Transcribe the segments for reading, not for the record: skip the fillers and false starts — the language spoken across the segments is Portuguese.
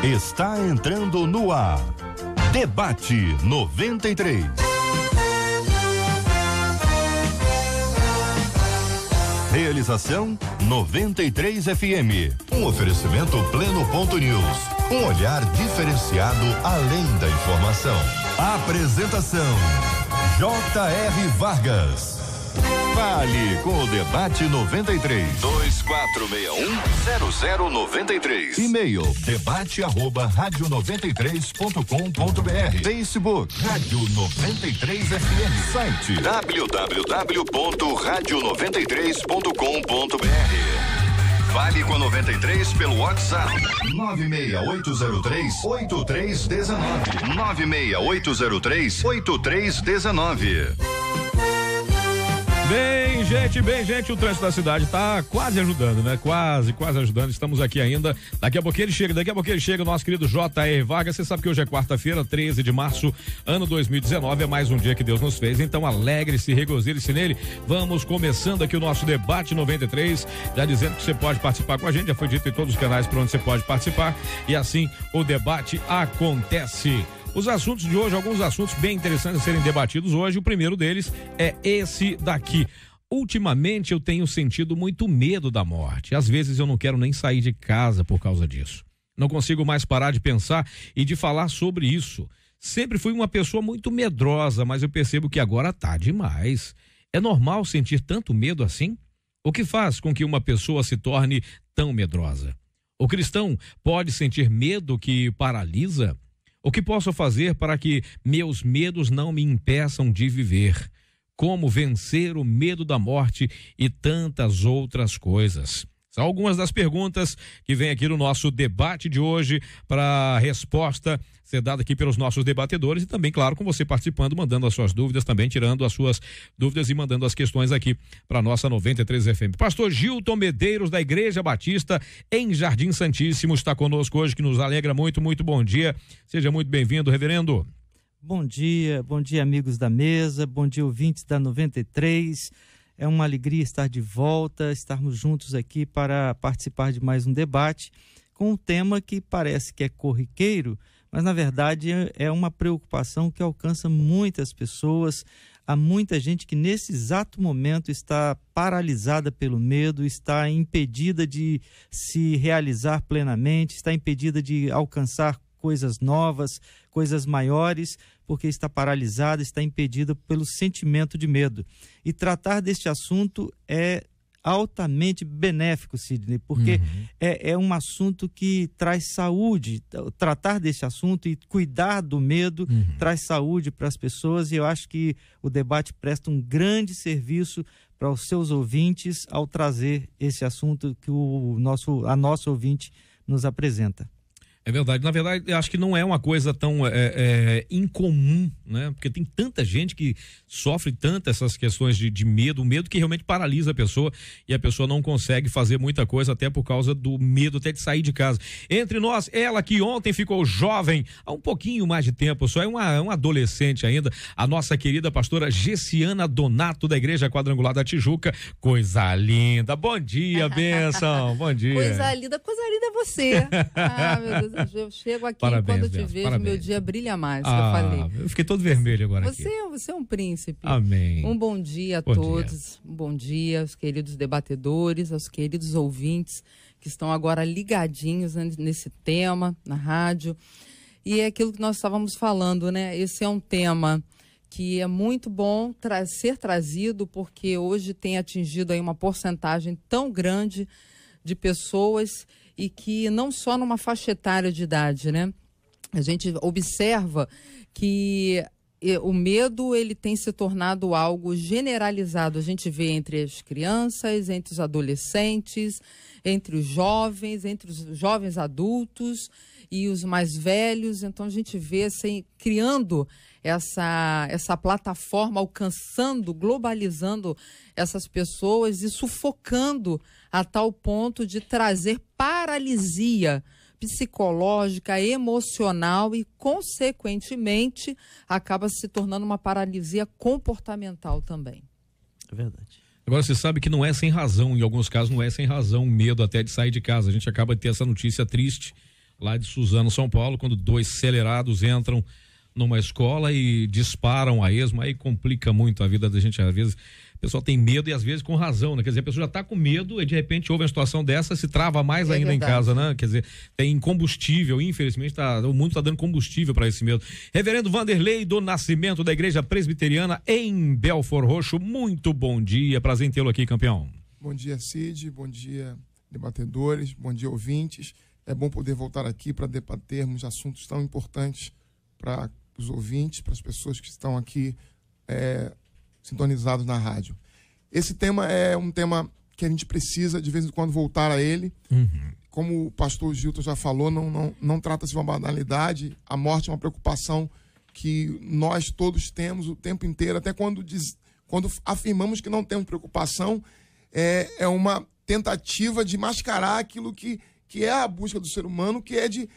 Está entrando no ar. Debate 93. Realização 93 FM. Um oferecimento Pleno.news. Um olhar diferenciado além da informação. Apresentação J.R. Vargas. Fale com o Debate 93. 2461-0093. E-mail debate@radio93.com.br. Facebook Rádio 93 FM. Site www.radio93.com.br. Fale com a 93 pelo WhatsApp 96803-8319. 96803-8319. Bem, gente, o trânsito da cidade tá quase ajudando, né? Quase ajudando. Estamos aqui ainda. Daqui a pouquinho ele chega, o nosso querido J.R. Vargas. Você sabe que hoje é quarta-feira, 13 de março, ano 2019. É mais um dia que Deus nos fez. Então alegre-se, regozile-se nele. Vamos começando aqui o nosso debate 93. Já dizendo que você pode participar com a gente. Já foi dito em todos os canais por onde você pode participar. E assim o debate acontece. Os assuntos de hoje, alguns assuntos bem interessantes a serem debatidos hoje. O primeiro deles é esse daqui. Ultimamente eu tenho sentido muito medo da morte. Às vezes eu não quero nem sair de casa por causa disso. Não consigo mais parar de pensar e de falar sobre isso. Sempre fui uma pessoa muito medrosa, mas eu percebo que agora tá demais. É normal sentir tanto medo assim? O que faz com que uma pessoa se torne tão medrosa? O cristão pode sentir medo que paralisa? O que posso fazer para que meus medos não me impeçam de viver? Como vencer o medo da morte e tantas outras coisas? São algumas das perguntas que vem aqui no nosso debate de hoje, para a resposta ser dada aqui pelos nossos debatedores e também, claro, com você participando, mandando as suas dúvidas, também tirando as suas dúvidas e mandando as questões aqui para nossa 93 FM. Pastor Gilton Medeiros, da Igreja Batista em Jardim Santíssimo, está conosco hoje, que nos alegra muito. Muito bom dia. Seja muito bem-vindo, reverendo. Bom dia amigos da mesa, bom dia ouvintes da 93. É uma alegria estar de volta, estarmos juntos aqui para participar de mais um debate com um tema que parece que é corriqueiro, mas na verdade é uma preocupação que alcança muitas pessoas. Há muita gente que nesse exato momento está paralisada pelo medo, está impedida de se realizar plenamente, está impedida de alcançar coisas novas, coisas maiores, porque está paralisada, está impedida pelo sentimento de medo. E tratar deste assunto é altamente benéfico, Sidney, porque é um assunto que traz saúde. Tratar desse assunto e cuidar do medo traz saúde para as pessoas, e eu acho que o debate presta um grande serviço para os seus ouvintes ao trazer esse assunto que a nossa ouvinte nos apresenta. É verdade. Na verdade, eu acho que não é uma coisa tão incomum, né? Porque tem tanta gente que sofre tanto essas questões de medo, o medo que realmente paralisa a pessoa e a pessoa não consegue fazer muita coisa até por causa do medo até de sair de casa. Entre nós, ela que ontem ficou jovem, há um pouquinho mais de tempo, só é uma adolescente ainda, a nossa querida pastora Gessiana Donato, da Igreja Quadrangular da Tijuca. Coisa linda. Bom dia, bênção. Bom dia. Coisa linda é você. Ah, meu Deus. Eu chego aqui, parabéns, quando eu te vejo, parabéns. Meu dia brilha mais, que eu falei. Eu fiquei todo vermelho agora aqui. Você é um príncipe. Amém. Um bom dia a todos. Um bom dia aos queridos debatedores, aos queridos ouvintes que estão agora ligadinhos nesse tema, na rádio. E é aquilo que nós estávamos falando, né? Esse é um tema que é muito bom ser trazido, porque hoje tem atingido aí uma porcentagem tão grande de pessoas, e que não só numa faixa etária de idade, né? A gente observa que o medo, ele tem se tornado algo generalizado. A gente vê entre as crianças, entre os adolescentes, entre os jovens adultos e os mais velhos. Então a gente vê assim, criando essa plataforma, alcançando, globalizando essas pessoas e sufocando a tal ponto de trazer paralisia psicológica, emocional e, consequentemente, acaba se tornando uma paralisia comportamental também. É verdade. Agora, você sabe que não é sem razão, em alguns casos não é sem razão, o medo até de sair de casa. A gente acaba de ter essa notícia triste lá de Suzano, São Paulo, quando dois acelerados entram numa escola e disparam a esmo, aí complica muito a vida da gente. Às vezes o pessoal tem medo e às vezes com razão, né? Quer dizer, a pessoa já está com medo e de repente houve uma situação dessa, se trava mais ainda verdade. Em casa, né? Quer dizer, tem combustível, infelizmente o mundo está dando combustível para esse medo. Reverendo Vanderlei do Nascimento, da Igreja Presbiteriana em Belford Roxo, muito bom dia, prazer em tê-lo aqui, campeão. Bom dia, Cid, bom dia, debatedores, bom dia, ouvintes. É bom poder voltar aqui para debatermos assuntos tão importantes para os ouvintes, para as pessoas que estão aqui sintonizados na rádio. Esse tema é um tema que a gente precisa, de vez em quando, voltar a ele. Como o pastor Gilton já falou, não trata-se de uma banalidade. A morte é uma preocupação que nós todos temos o tempo inteiro, até quando afirmamos que não temos preocupação, é uma tentativa de mascarar aquilo que é a busca do ser humano, que é de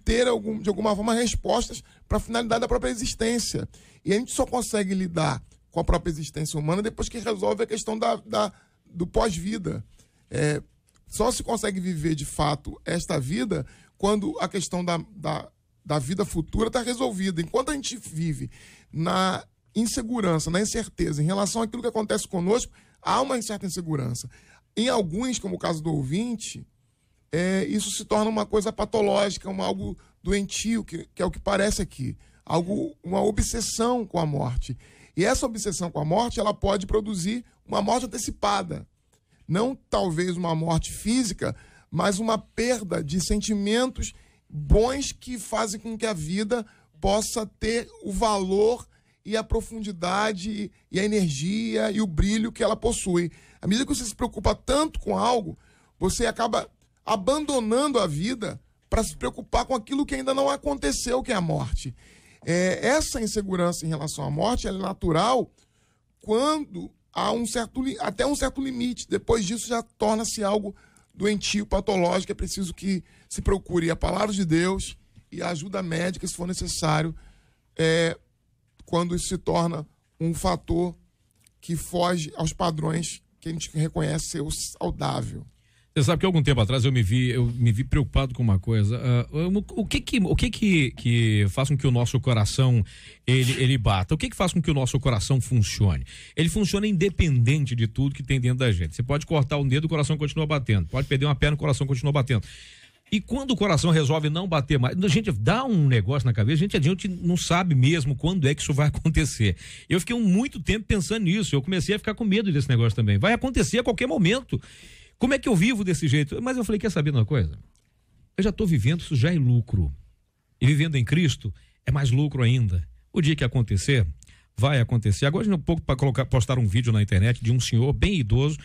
ter, de alguma forma, respostas para a finalidade da própria existência. E a gente só consegue lidar com a própria existência humana depois que resolve a questão do pós-vida. Só se consegue viver, de fato, esta vida quando a questão da vida futura está resolvida. Enquanto a gente vive na insegurança, na incerteza em relação àquilo que acontece conosco, há uma certa insegurança. Em alguns, como o caso do ouvinte, isso se torna uma coisa patológica, algo doentio, que é o que parece aqui. Uma obsessão com a morte. E essa obsessão com a morte, ela pode produzir uma morte antecipada. Não talvez uma morte física, mas uma perda de sentimentos bons que fazem com que a vida possa ter o valor e a profundidade e a energia e o brilho que ela possui. À medida que você se preocupa tanto com algo, você acaba abandonando a vida para se preocupar com aquilo que ainda não aconteceu, que é a morte. Essa insegurança em relação à morte ela é natural quando há até um certo limite. Depois disso já torna-se algo doentio, patológico. É preciso que se procure a palavra de Deus e a ajuda médica, se for necessário, quando isso se torna um fator que foge aos padrões que a gente reconhece ser o saudável. Você sabe que algum tempo atrás eu me vi preocupado com uma coisa. O que faz com que o nosso coração ele bata? O que faz com que o nosso coração funcione? Ele funciona independente de tudo que tem dentro da gente. Você pode cortar um dedo, o coração continua batendo. Pode perder uma perna, o coração continua batendo. E quando o coração resolve não bater mais, a gente dá um negócio na cabeça, a gente não sabe mesmo quando é que isso vai acontecer. Eu fiquei muito tempo pensando nisso, eu comecei a ficar com medo desse negócio também. Vai acontecer a qualquer momento. Como é que eu vivo desse jeito? Mas eu falei, quer saber de uma coisa? Eu já estou vivendo, isso já é lucro. E vivendo em Cristo é mais lucro ainda. O dia que acontecer, vai acontecer. Agora, um pouco para postar um vídeo na internet de um senhor bem idoso.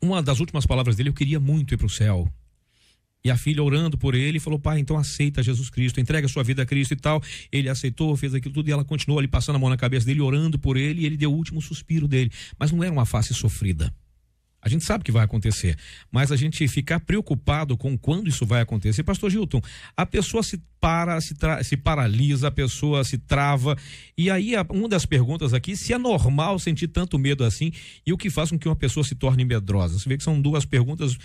Uma das últimas palavras dele, eu queria muito ir para o céu. E a filha orando por ele, falou, pai, então aceita Jesus Cristo, entrega a sua vida a Cristo e tal. Ele aceitou, fez aquilo tudo e ela continuou ali passando a mão na cabeça dele, orando por ele, e ele deu o último suspiro dele. Mas não era uma face sofrida. A gente sabe que vai acontecer, mas a gente ficar preocupado com quando isso vai acontecer. Pastor Gilton, a pessoa se paralisa, a pessoa se trava, e aí uma das perguntas aqui, se é normal sentir tanto medo assim, e o que faz com que uma pessoa se torne medrosa? Você vê que são duas perguntas,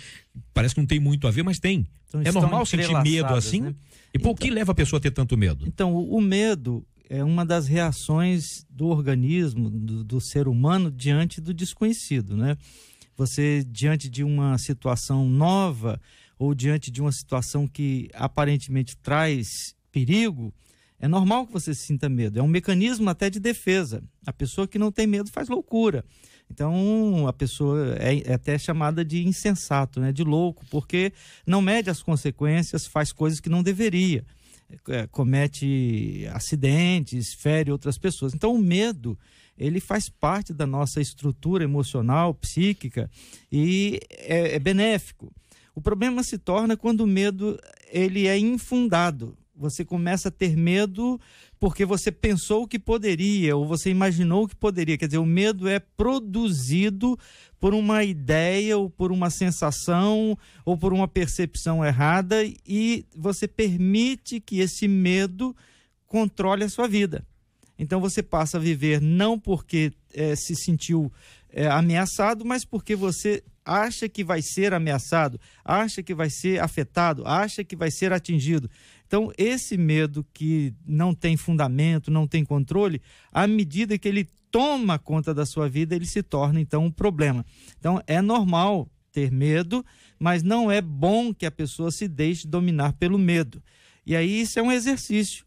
parece que não tem muito a ver, mas tem. Então, é normal sentir medo assim? Né? E por que leva a pessoa a ter tanto medo? Então, o medo é uma das reações do organismo, do ser humano, diante do desconhecido, né? Você, diante de uma situação nova ou diante de uma situação que aparentemente traz perigo, é normal que você sinta medo. É um mecanismo até de defesa. A pessoa que não tem medo faz loucura. Então, a pessoa é até chamada de insensato, né? De louco, porque não mede as consequências, faz coisas que não deveria. Comete acidentes, fere outras pessoas. Então, o medo, ele faz parte da nossa estrutura emocional, psíquica, e é benéfico. O problema se torna quando o medo ele é infundado. Você começa a ter medo porque você pensou que poderia, ou você imaginou que poderia. Quer dizer, o medo é produzido por uma ideia, ou por uma sensação, ou por uma percepção errada, e você permite que esse medo controle a sua vida. Então você passa a viver não porque se sentiu ameaçado, mas porque você acha que vai ser ameaçado, acha que vai ser afetado, acha que vai ser atingido. Então, esse medo que não tem fundamento, não tem controle, à medida que ele toma conta da sua vida, ele se torna, então, um problema. Então, é normal ter medo, mas não é bom que a pessoa se deixe dominar pelo medo. E aí, isso é um exercício.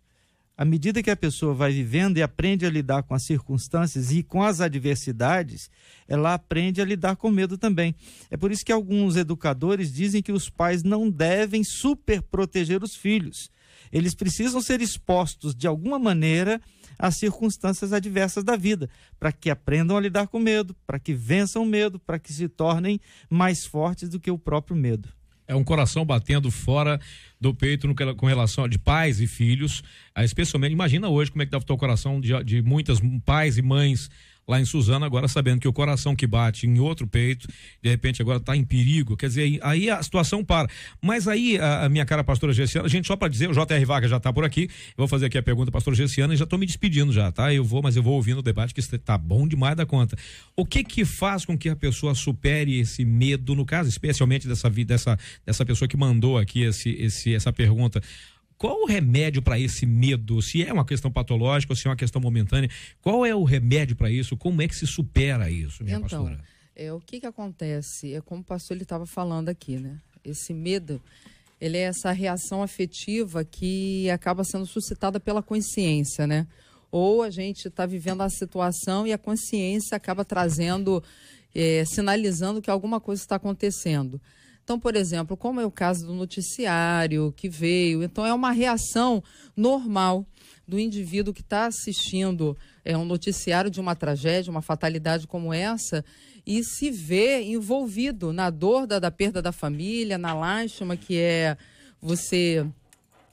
À medida que a pessoa vai vivendo e aprende a lidar com as circunstâncias e com as adversidades, ela aprende a lidar com medo também. É por isso que alguns educadores dizem que os pais não devem superproteger os filhos. Eles precisam ser expostos de alguma maneira às circunstâncias adversas da vida, para que aprendam a lidar com medo, para que vençam o medo, para que se tornem mais fortes do que o próprio medo. É um coração batendo fora do peito com relação de pais e filhos, especialmente, imagina hoje como é que deve estar o coração de muitas pais e mães lá em Suzano, agora sabendo que o coração que bate em outro peito, de repente agora está em perigo, quer dizer, aí a situação para. Mas aí, a minha cara pastora Gessiana, gente, só para dizer, o J.R. Vargas já está por aqui, eu vou fazer aqui a pergunta, pastora Gessiana, e já estou me despedindo já, tá? Mas eu vou ouvindo o debate, que está bom demais da conta. O que faz com que a pessoa supere esse medo, no caso, especialmente dessa pessoa que mandou aqui essa pergunta? Qual o remédio para esse medo? Se é uma questão patológica ou se é uma questão momentânea, qual é o remédio para isso? Como é que se supera isso, minha pastora? O que acontece? É como o pastor ele estava falando aqui, né? Esse medo, ele é essa reação afetiva que acaba sendo suscitada pela consciência, né? Ou a gente está vivendo a situação e a consciência acaba trazendo, sinalizando que alguma coisa está acontecendo. Então, por exemplo, como é o caso do noticiário que veio, então é uma reação normal do indivíduo que está assistindo um noticiário de uma tragédia, uma fatalidade como essa, e se vê envolvido na dor da perda da família, na lástima que você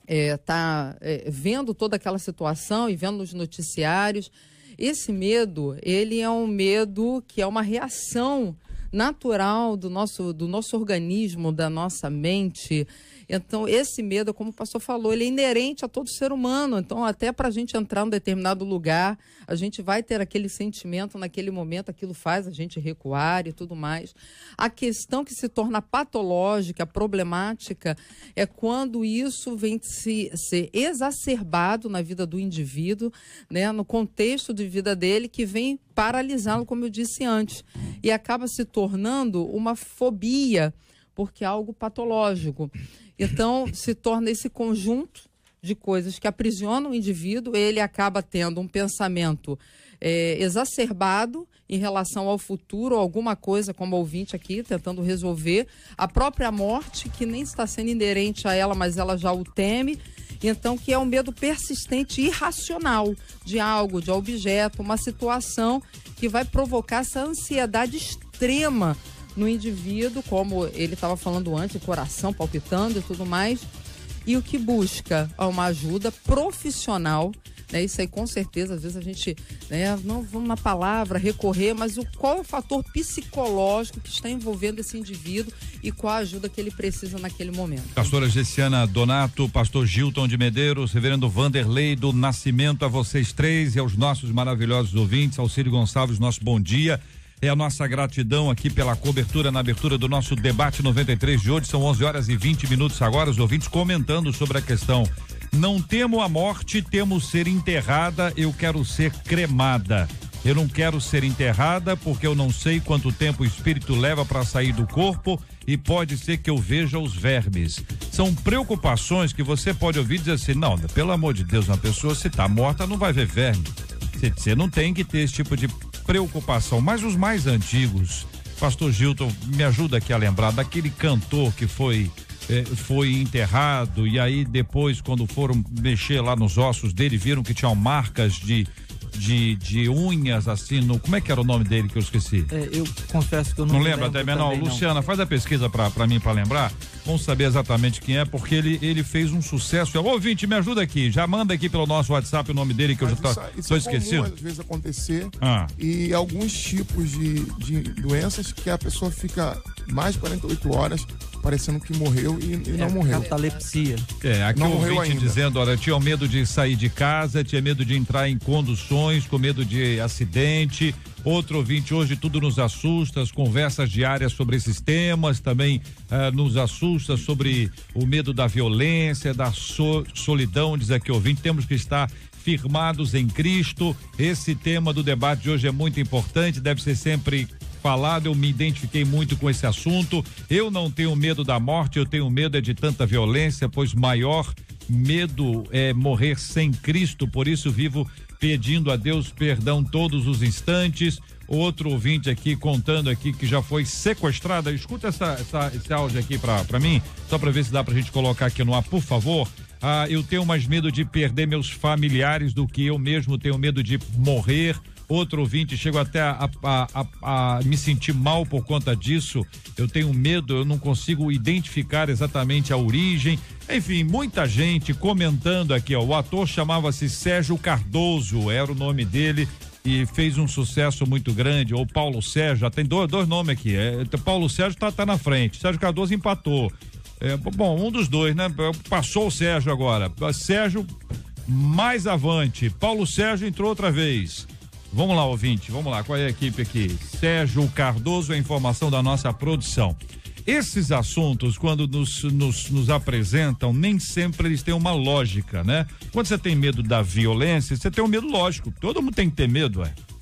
está vendo toda aquela situação e vendo nos noticiários. Esse medo, ele é um medo que é uma reação natural do nosso organismo, da nossa mente. Então, esse medo, como o pastor falou, ele é inerente a todo ser humano. Então, até para a gente entrar num determinado lugar, a gente vai ter aquele sentimento naquele momento, aquilo faz a gente recuar e tudo mais. A questão que se torna patológica, problemática, é quando isso vem ser exacerbado na vida do indivíduo, né, no contexto de vida dele, que vem paralisá-lo, como eu disse antes, e acaba se tornando uma fobia, porque é algo patológico. Então, se torna esse conjunto de coisas que aprisionam o indivíduo, ele acaba tendo um pensamento exacerbado em relação ao futuro, alguma coisa, como o ouvinte aqui, tentando resolver, a própria morte, que nem está sendo inerente a ela, mas ela já o teme. Então, que é um medo persistente e irracional de algo, de objeto, uma situação que vai provocar essa ansiedade extrema no indivíduo, como ele estava falando antes, o coração palpitando e tudo mais, e o que busca uma ajuda profissional, né? Isso aí com certeza, às vezes a gente, né, não vamos na palavra recorrer, mas qual é o fator psicológico que está envolvendo esse indivíduo e qual a ajuda que ele precisa naquele momento. Pastora Gessiana Donato, pastor Gilton de Medeiros, reverendo Vanderlei do Nascimento, a vocês três e aos nossos maravilhosos ouvintes, ao Círio Gonçalves, nosso bom dia. É a nossa gratidão aqui pela cobertura na abertura do nosso debate 93 de hoje. São 11h20 agora, os ouvintes comentando sobre a questão. Não temo a morte, temo ser enterrada, eu quero ser cremada. Eu não quero ser enterrada porque eu não sei quanto tempo o espírito leva para sair do corpo e pode ser que eu veja os vermes. São preocupações que você pode ouvir e dizer assim, não, pelo amor de Deus, uma pessoa se está morta não vai ver verme. Você não tem que ter esse tipo de preocupação, mas os mais antigos, pastor Gilton, me ajuda aqui a lembrar daquele cantor que foi enterrado e aí depois quando foram mexer lá nos ossos dele, viram que tinham marcas de unhas assim, como é que era o nome dele que eu esqueci? Eu confesso que eu não lembro até mesmo, não. Luciana, faz a pesquisa pra mim, pra lembrar, vamos saber exatamente quem é, porque ele fez um sucesso. Ouvinte, me ajuda aqui, já manda aqui pelo nosso WhatsApp o nome dele que eu já tô esquecido. Às vezes acontecer e alguns tipos de doenças que a pessoa fica mais de 48 horas parecendo que morreu e não morreu. Catalepsia. Aqui não o morreu ouvinte ainda. dizendo, olha, tinha medo de sair de casa, tinha medo de entrar em conduções, com medo de acidente. Outro ouvinte, hoje tudo nos assusta, as conversas diárias sobre esses temas também nos assusta, sobre o medo da violência, da solidão, diz aqui o ouvinte, temos que estar firmados em Cristo. Esse tema do debate de hoje é muito importante, deve ser sempre falado, eu me identifiquei muito com esse assunto. Eu não tenho medo da morte, eu tenho medo de tanta violência, pois maior medo é morrer sem Cristo, por isso vivo pedindo a Deus perdão todos os instantes. Outro ouvinte aqui contando aqui que já foi sequestrada. Escuta esse áudio aqui pra mim, só pra ver se dá pra gente colocar aqui no ar, por favor. Eu tenho mais medo de perder meus familiares do que eu mesmo tenho medo de morrer. Outro ouvinte, chego até a me sentir mal por conta disso. Eu tenho medo, eu não consigo identificar exatamente a origem. Enfim, muita gente comentando aqui, ó. O ator chamava-se Sérgio Cardoso, era o nome dele, e fez um sucesso muito grande. Ou Paulo Sérgio, já tem dois nomes aqui. Paulo Sérgio tá na frente, Sérgio Cardoso empatou. Bom, um dos dois, né? Passou o Sérgio agora. Sérgio mais avante. Paulo Sérgio entrou outra vez. Vamos lá, ouvinte, vamos lá, qual é a equipe aqui? Sérgio Cardoso, a informação da nossa produção. Esses assuntos, quando nos apresentam, nem sempre eles têm uma lógica, né? Quando você tem medo da violência, você tem um medo lógico. Todo mundo tem que ter medo,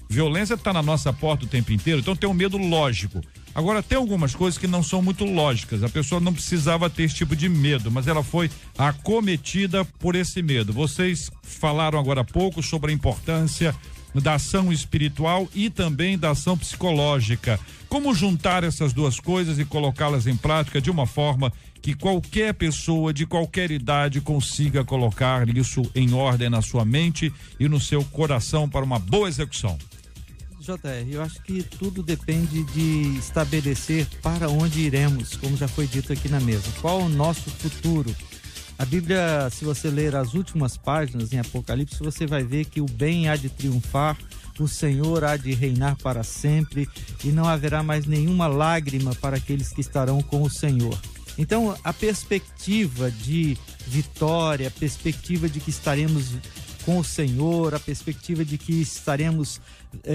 Violência tá na nossa porta o tempo inteiro, então tem um medo lógico. Agora, tem algumas coisas que não são muito lógicas. A pessoa não precisava ter esse tipo de medo, mas ela foi acometida por esse medo. Vocês falaram agora há pouco sobre a importância da ação espiritual e também da ação psicológica. Como juntar essas duas coisas e colocá-las em prática de uma forma que qualquer pessoa de qualquer idade consiga colocar isso em ordem na sua mente e no seu coração para uma boa execução? JR, eu acho que tudo depende de estabelecer para onde iremos, como já foi dito aqui na mesa. Qual o nosso futuro? A Bíblia, se você ler as últimas páginas em Apocalipse, você vai ver que o bem há de triunfar, o Senhor há de reinar para sempre e não haverá mais nenhuma lágrima para aqueles que estarão com o Senhor. Então, a perspectiva de vitória, a perspectiva de que estaremos com o Senhor, a perspectiva de que estaremos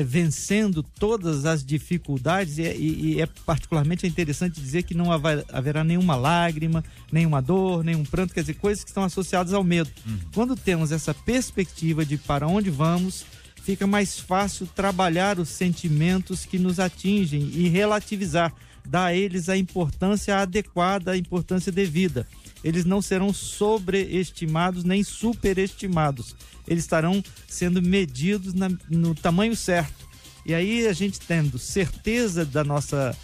vencendo todas as dificuldades e é particularmente interessante dizer que não haverá nenhuma lágrima, nenhuma dor, nenhum pranto, quer dizer, coisas que estão associadas ao medo. Quando temos essa perspectiva de para onde vamos, fica mais fácil trabalhar os sentimentos que nos atingem e relativizar, dar a eles a importância adequada, a importância devida. Eles não serão sobreestimados nem superestimados. Eles estarão sendo medidos no tamanho certo. E aí a gente tendo certeza da nossa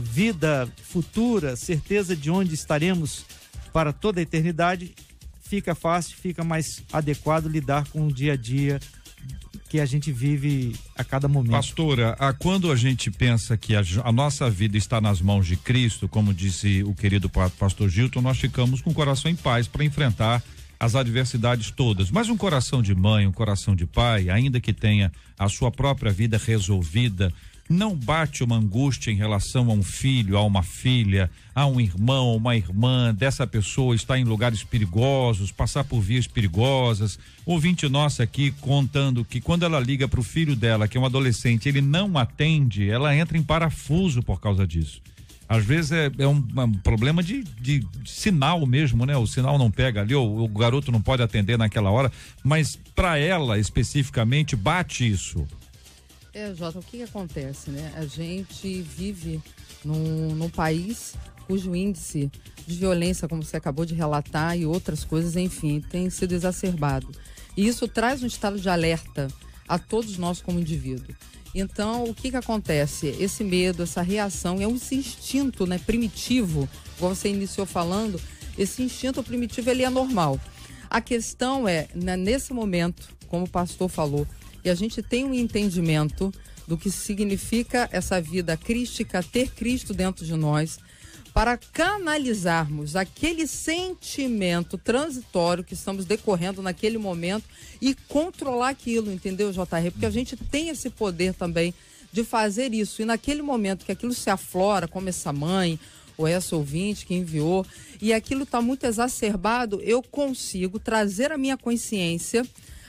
vida futura, certeza de onde estaremos para toda a eternidade, fica fácil, fica mais adequado lidar com o dia a dia que a gente vive a cada momento. Pastora, quando a gente pensa que a nossa vida está nas mãos de Cristo, como disse o querido pastor Gilton, nós ficamos com o coração em paz para enfrentar as adversidades todas. Mas um coração de mãe, um coração de pai, ainda que tenha a sua própria vida resolvida, não bate uma angústia em relação a um filho, a uma filha, a um irmão, uma irmã, dessa pessoa estar em lugares perigosos, passar por vias perigosas. Ouvinte nossa aqui contando que quando ela liga para o filho dela, que é um adolescente, ele não atende, ela entra em parafuso por causa disso. Às vezes é um problema de sinal mesmo, né? O sinal não pega ali, o garoto não pode atender naquela hora, mas para ela especificamente bate isso. Jota, o que acontece, né? A gente vive num país cujo índice de violência, como você acabou de relatar, e outras coisas, enfim, tem sido exacerbado. E isso traz um estado de alerta a todos nós como indivíduo. Então, o que acontece? Esse medo, essa reação, esse instinto, né, primitivo, igual você iniciou falando, esse instinto primitivo, ele é normal. A questão é, né, nesse momento, como o pastor falou, e a gente tem um entendimento do que significa essa vida crística, ter Cristo dentro de nós, para canalizarmos aquele sentimento transitório que estamos decorrendo naquele momento e controlar aquilo, entendeu, JR? Porque a gente tem esse poder também de fazer isso. E naquele momento que aquilo se aflora, como essa mãe ou essa ouvinte que enviou, e aquilo está muito exacerbado, eu consigo trazer a minha consciência,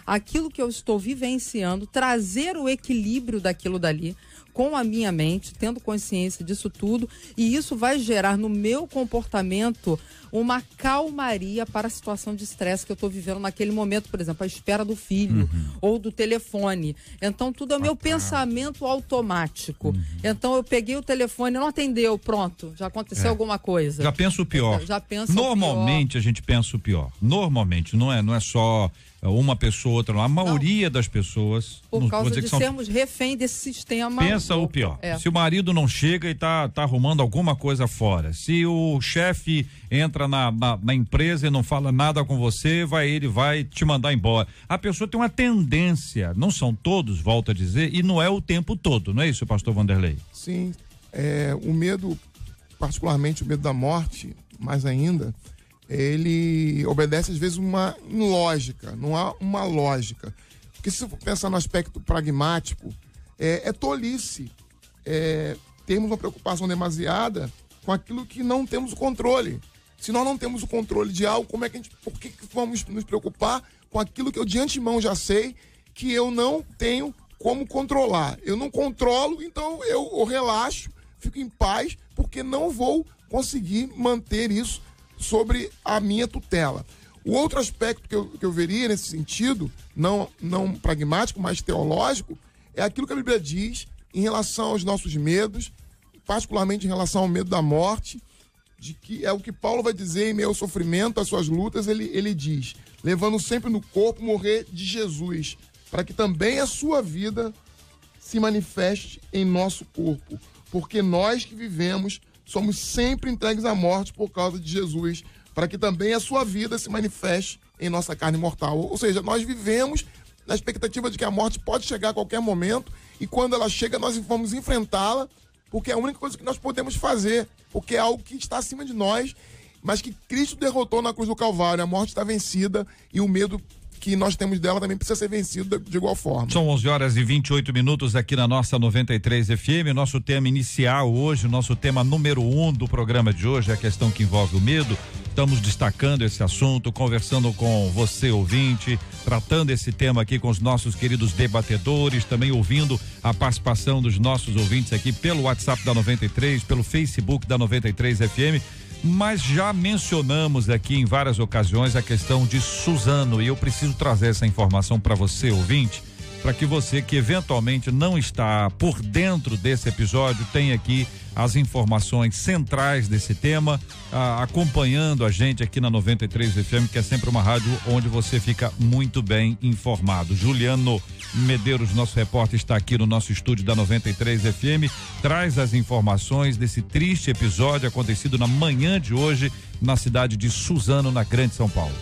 aquilo que eu estou vivenciando, trazer o equilíbrio daquilo dali, com a minha mente, tendo consciência disso tudo, e isso vai gerar no meu comportamento uma calmaria para a situação de estresse que eu estou vivendo naquele momento, por exemplo, a espera do filho ou do telefone. Então, tudo é o meu pensamento automático. Então, eu peguei o telefone, não atendeu, pronto, já aconteceu alguma coisa. Já penso o pior. Já penso Normalmente o pior. a gente pensa o pior. Normalmente, não é só uma pessoa ou outra, não. A maioria das pessoas, por causa de sermos refém desse sistema. Pensa o pior. Se o marido não chega e tá arrumando alguma coisa fora, se o chefe entra na empresa e não fala nada com você, ele vai te mandar embora. A pessoa tem uma tendência, não são todos, volto a dizer, e não é o tempo todo, não é isso, pastor Vanderlei? Sim, o medo, particularmente o medo da morte, mais ainda, ele obedece às vezes uma lógica, não há uma lógica. Porque se você pensar no aspecto pragmático, é tolice. Temos uma preocupação demasiada com aquilo que não temos o controle. Se nós não temos o controle de algo, por que vamos nos preocupar com aquilo que eu de antemão já sei que eu não tenho como controlar? Eu não controlo, então eu relaxo, fico em paz, porque não vou conseguir manter isso sobre a minha tutela. O outro aspecto que eu veria nesse sentido, não pragmático, mas teológico, é aquilo que a Bíblia diz em relação aos nossos medos, particularmente em relação ao medo da morte, de que é o que Paulo vai dizer em meio ao sofrimento, às suas lutas, ele diz, levando sempre no corpo morrer de Jesus, para que também a sua vida se manifeste em nosso corpo, porque nós que vivemos somos sempre entregues à morte por causa de Jesus, para que também a sua vida se manifeste em nossa carne mortal. Ou seja, nós vivemos na expectativa de que a morte pode chegar a qualquer momento, e quando ela chega, nós vamos enfrentá-la, porque é a única coisa que nós podemos fazer, porque é algo que está acima de nós, mas que Cristo derrotou na cruz do Calvário. A morte está vencida e o medo que nós temos dela também precisa ser vencido de igual forma. São 11h28 aqui na nossa 93 FM. Nosso tema inicial hoje, nosso tema número 1 do programa de hoje é a questão que envolve o medo. Estamos destacando esse assunto, conversando com você, ouvinte, tratando esse tema aqui com os nossos queridos debatedores, também ouvindo a participação dos nossos ouvintes aqui pelo WhatsApp da 93, pelo Facebook da 93 FM. Mas já mencionamos aqui em várias ocasiões a questão de Suzano, e eu preciso trazer essa informação para você, ouvinte, para que você que eventualmente não está por dentro desse episódio tenha aqui as informações centrais desse tema, acompanhando a gente aqui na 93 FM, que é sempre uma rádio onde você fica muito bem informado. Juliano Medeiros, nosso repórter, está aqui no nosso estúdio da 93 FM, traz as informações desse triste episódio acontecido na manhã de hoje na cidade de Suzano, na Grande São Paulo.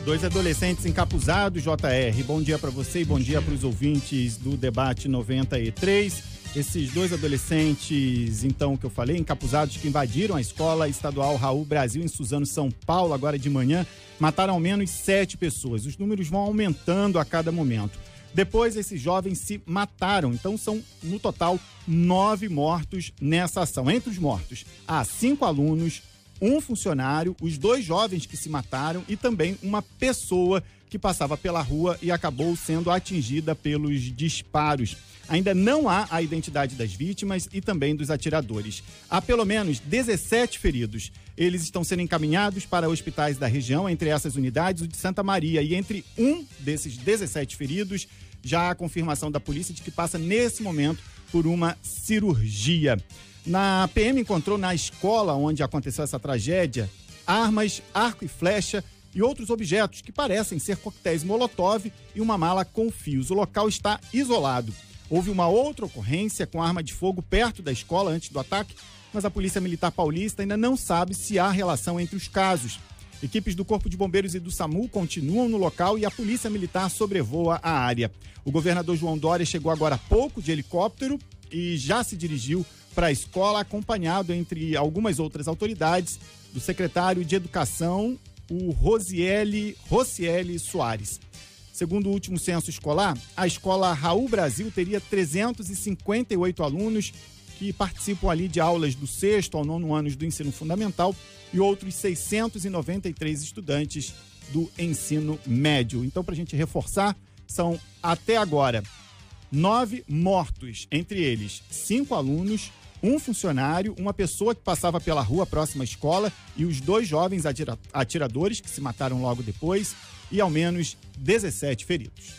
2 adolescentes encapuzados, JR. Bom dia para você e bom dia para os ouvintes do Debate 93. Esses 2 adolescentes, então, que eu falei, encapuzados, que invadiram a Escola Estadual Raul Brasil em Suzano, São Paulo, agora de manhã, mataram ao menos 7 pessoas. Os números vão aumentando a cada momento. Depois, esses jovens se mataram. Então, são, no total, 9 mortos nessa ação. Entre os mortos, há 5 alunos, 1 funcionário, os 2 jovens que se mataram e também uma pessoa que passava pela rua e acabou sendo atingida pelos disparos. Ainda não há a identidade das vítimas e também dos atiradores. Há pelo menos 17 feridos. Eles estão sendo encaminhados para hospitais da região, entre essas unidades o de Santa Maria. E entre um desses 17 feridos, já há a confirmação da polícia de que passa nesse momento por uma cirurgia. A PM encontrou na escola onde aconteceu essa tragédia armas, arco e flecha e outros objetos que parecem ser coquetéis Molotov e uma mala com fios. O local está isolado. Houve uma outra ocorrência com arma de fogo perto da escola antes do ataque, mas a Polícia Militar Paulista ainda não sabe se há relação entre os casos. Equipes do Corpo de Bombeiros e do SAMU continuam no local e a Polícia Militar sobrevoa a área. O governador João Dória chegou agora há pouco de helicóptero e já se dirigiu para a escola, acompanhado, entre algumas outras autoridades, do secretário de Educação, o Rocieli Soares. Segundo o último censo escolar, a escola Raul Brasil teria 358 alunos que participam ali de aulas do 6º ao 9º anos do ensino fundamental e outros 693 estudantes do ensino médio. Então, para a gente reforçar, são até agora 9 mortos, entre eles 5 alunos, um funcionário, uma pessoa que passava pela rua próxima à escola e os 2 jovens atiradores que se mataram logo depois e ao menos 17 feridos.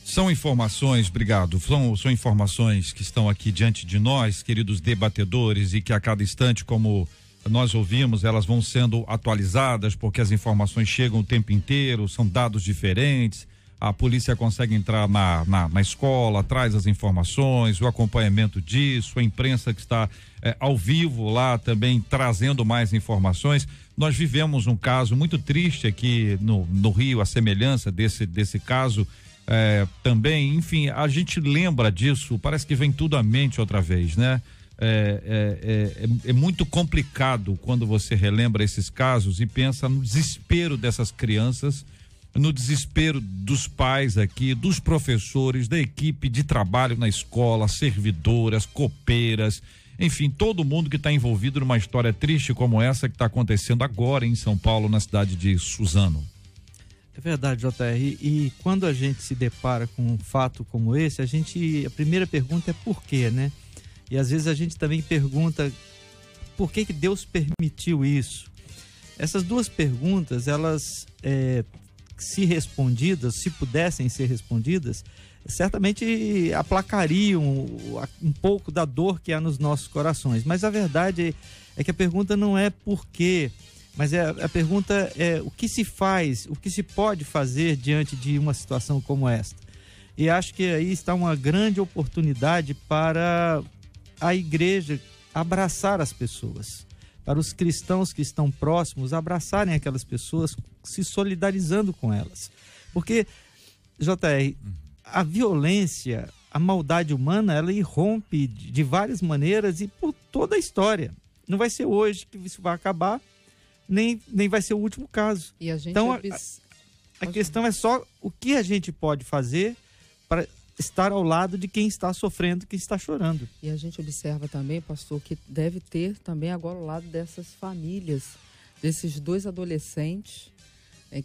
São informações, obrigado, são informações que estão aqui diante de nós, queridos debatedores, e que a cada instante, como nós ouvimos, elas vão sendo atualizadas porque as informações chegam o tempo inteiro, são dados diferentes. A polícia consegue entrar na escola, traz as informações, o acompanhamento disso, a imprensa que está ao vivo lá também trazendo mais informações. Nós vivemos um caso muito triste aqui no Rio, a semelhança desse caso também. Enfim, a gente lembra disso, parece que vem tudo à mente outra vez, né? É muito complicado quando você relembra esses casos e pensa no desespero dessas crianças, no desespero dos pais aqui, dos professores, da equipe de trabalho na escola, servidoras, copeiras, enfim, todo mundo que está envolvido numa história triste como essa que está acontecendo agora em São Paulo, na cidade de Suzano. É verdade, JR, e quando a gente se depara com um fato como esse, a primeira pergunta é por quê, né? E às vezes a gente também pergunta por que Deus permitiu isso. Essas duas perguntas, elas se respondidas, se pudessem ser respondidas, certamente aplacariam um pouco da dor que há nos nossos corações. Mas a verdade é que a pergunta não é por quê, mas a pergunta é o que se faz, o que se pode fazer diante de uma situação como esta. E acho que aí está uma grande oportunidade para a igreja abraçar as pessoas, para os cristãos que estão próximos abraçarem aquelas pessoas, se solidarizando com elas. Porque, JR, a violência, a maldade humana, ela irrompe de várias maneiras e por toda a história. Não vai ser hoje que isso vai acabar, nem vai ser o último caso. E a gente então, a questão é só o que a gente pode fazer para estar ao lado de quem está sofrendo, quem está chorando. E a gente observa também, pastor, que deve ter também agora ao lado dessas famílias, desses 2 adolescentes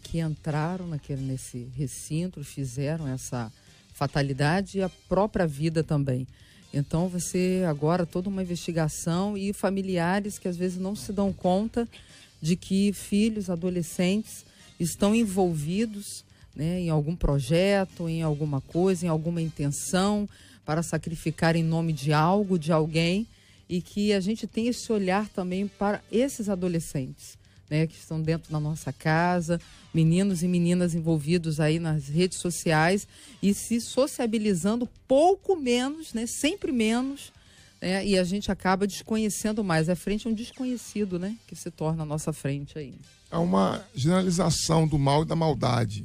que entraram nesse recinto, fizeram essa fatalidade e a própria vida também. Então vai ser agora toda uma investigação e familiares que às vezes não se dão conta de que filhos, adolescentes estão envolvidos, né, em algum projeto, em alguma coisa, em alguma intenção para sacrificar em nome de algo, de alguém, e que a gente tem esse olhar também para esses adolescentes, né, que estão dentro da nossa casa, meninos e meninas envolvidos aí nas redes sociais e se sociabilizando pouco menos, né, sempre menos, né, e a gente acaba desconhecendo mais. É frente a um desconhecido, né, que se torna a nossa frente aí. Há uma generalização do mal e da maldade.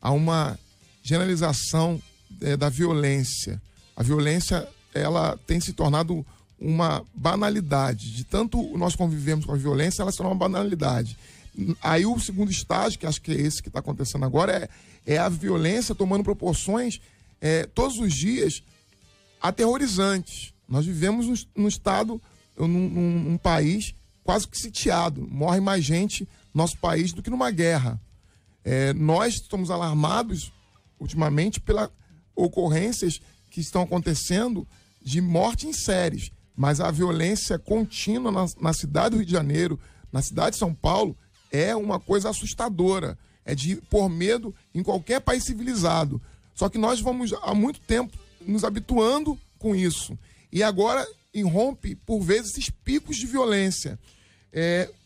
Há uma generalização da violência. A violência, ela tem se tornado uma banalidade. De tanto nós convivemos com a violência, ela se torna uma banalidade. Aí o segundo estágio, que acho que é esse que está acontecendo agora, é a violência tomando proporções todos os dias aterrorizantes. Nós vivemos num estado, num país quase que sitiado. Morre mais gente no nosso país do que numa guerra. Nós estamos alarmados ultimamente pelas ocorrências que estão acontecendo de morte em séries, mas a violência contínua na cidade do Rio de Janeiro, na cidade de São Paulo, é uma coisa assustadora, é de pôr medo em qualquer país civilizado. Só que nós vamos há muito tempo nos habituando com isso, e agora irrompe por vezes esses picos de violência.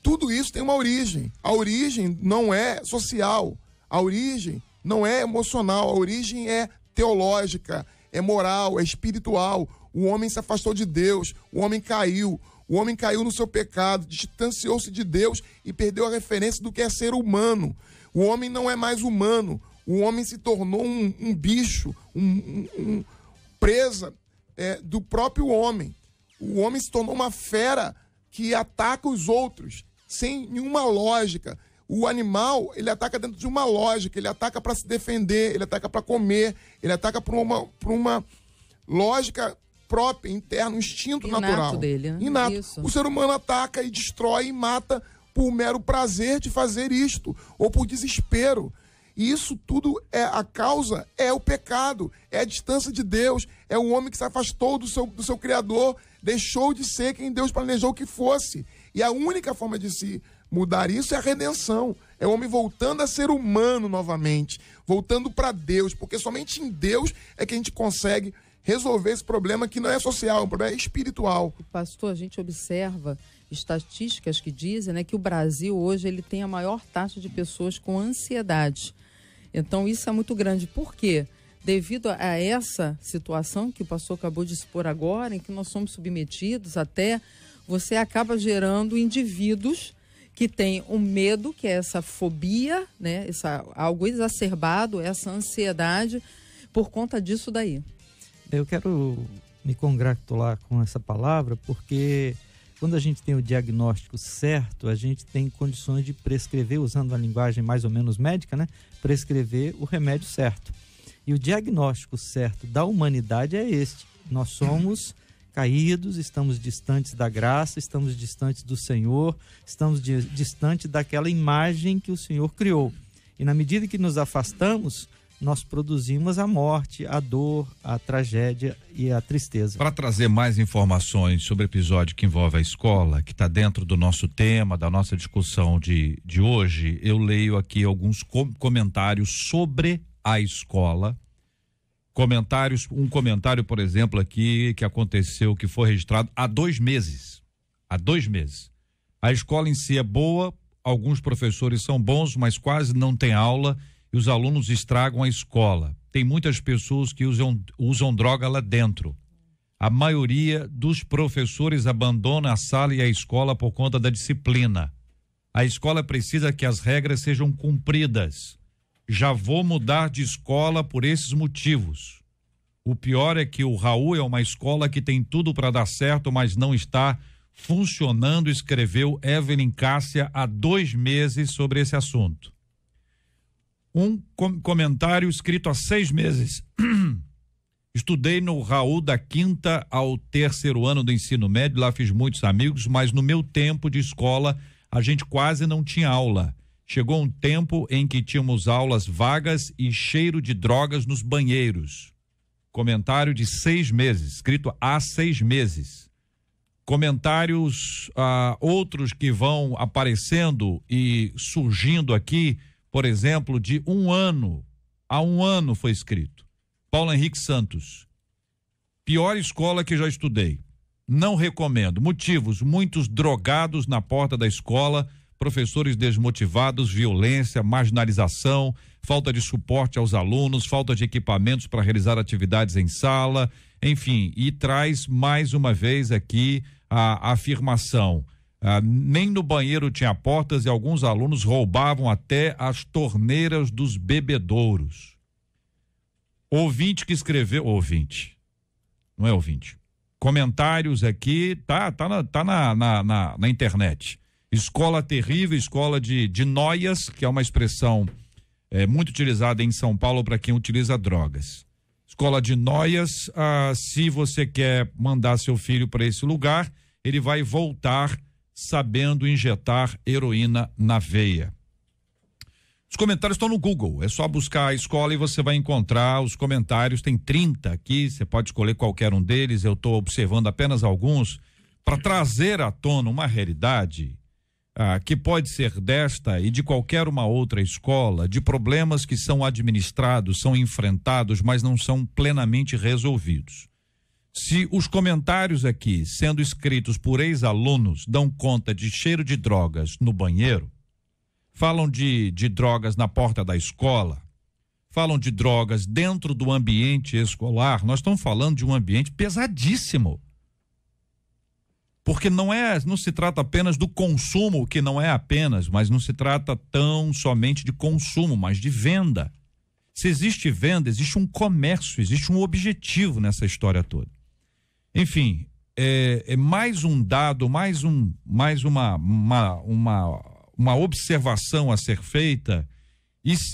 Tudo isso tem uma origem. A origem não é social, a origem não é emocional, a origem é teológica, é moral, é espiritual. O homem se afastou de Deus, o homem caiu no seu pecado, distanciou-se de Deus e perdeu a referência do que é ser humano. O homem não é mais humano, o homem se tornou um bicho, presa do próprio homem. O homem se tornou uma fera que ataca os outros sem nenhuma lógica. O animal, ele ataca dentro de uma lógica, ele ataca para se defender, ele ataca para comer, ele ataca por uma lógica própria, interna, um instinto Inato natural. dele, né? Inato. Isso. O ser humano ataca e destrói e mata por mero prazer de fazer isto, ou por desespero. E isso tudo a causa é o pecado, é a distância de Deus, é o homem que se afastou do seu Criador, deixou de ser quem Deus planejou que fosse. E a única forma de se mudar isso é a redenção, é o homem voltando a ser humano novamente, voltando para Deus, porque somente em Deus é que a gente consegue resolver esse problema que não é social, é um problema espiritual. Pastor, a gente observa estatísticas que dizem, né, que o Brasil hoje ele tem a maior taxa de pessoas com ansiedade. Então isso é muito grande. Por quê? Devido a essa situação que o pastor acabou de expor agora, em que nós somos submetidos até, você acaba gerando indivíduos que têm um medo, que é essa fobia, né, algo exacerbado, essa ansiedade, por conta disso daí. Eu quero me congratular com essa palavra, porque quando a gente tem o diagnóstico certo, a gente tem condições de prescrever, usando a linguagem mais ou menos médica, né? Prescrever o remédio certo. E o diagnóstico certo da humanidade é este. Nós somos caídos, estamos distantes da graça, estamos distantes do Senhor, estamos distantes daquela imagem que o Senhor criou. E na medida que nos afastamos, nós produzimos a morte, a dor, a tragédia e a tristeza. Para trazer mais informações sobre o episódio que envolve a escola, que está dentro do nosso tema, da nossa discussão de hoje, eu leio aqui alguns comentários sobre a escola. Um comentário, por exemplo, aqui que aconteceu, que foi registrado há 2 meses. Há 2 meses. A escola em si é boa, alguns professores são bons, mas quase não tem aula e os alunos estragam a escola. Tem muitas pessoas que usam droga lá dentro. A maioria dos professores abandona a sala e a escola por conta da disciplina. A escola precisa que as regras sejam cumpridas. Já vou mudar de escola por esses motivos. O pior é que o Raul é uma escola que tem tudo para dar certo, mas não está funcionando, escreveu Evelyn Cássia há 2 meses sobre esse assunto. Um comentário escrito há 6 meses. Estudei no Raul da 5º ao 3º ano do ensino médio, lá fiz muitos amigos, mas no meu tempo de escola a gente quase não tinha aula. Chegou um tempo em que tínhamos aulas vagas e cheiro de drogas nos banheiros. Comentário de 6 meses, escrito há 6 meses. Comentários outros que vão aparecendo e surgindo aqui, por exemplo, de 1 ano, há 1 ano foi escrito. Paulo Henrique Santos. Pior escola que já estudei. Não recomendo. Motivos: muitos drogados na porta da escola, professores desmotivados, violência, marginalização, falta de suporte aos alunos, falta de equipamentos para realizar atividades em sala, enfim, e traz mais uma vez aqui a afirmação. Nem no banheiro tinha portas e alguns alunos roubavam até as torneiras dos bebedouros. Ouvinte que escreveu, não é ouvinte. Comentários aqui, tá na internet. Escola terrível, escola de noias, que é uma expressão muito utilizada em São Paulo para quem utiliza drogas. Escola de noias, se você quer mandar seu filho para esse lugar, ele vai voltar sabendo injetar heroína na veia. Os comentários estão no Google, é só buscar a escola e você vai encontrar os comentários, tem 30 aqui, você pode escolher qualquer um deles, eu estou observando apenas alguns, para trazer à tona uma realidade que pode ser desta e de qualquer uma outra escola, de problemas que são administrados, são enfrentados, mas não são plenamente resolvidos. Se os comentários aqui, sendo escritos por ex-alunos, dão conta de cheiro de drogas no banheiro, falam de drogas na porta da escola, falam de drogas dentro do ambiente escolar, nós estamos falando de um ambiente pesadíssimo. Porque não se trata apenas do consumo, que não é apenas, mas não se trata tão somente de consumo, mas de venda. Se existe venda, existe um comércio, existe um objetivo nessa história toda. Enfim, é mais um dado, mais uma observação a ser feita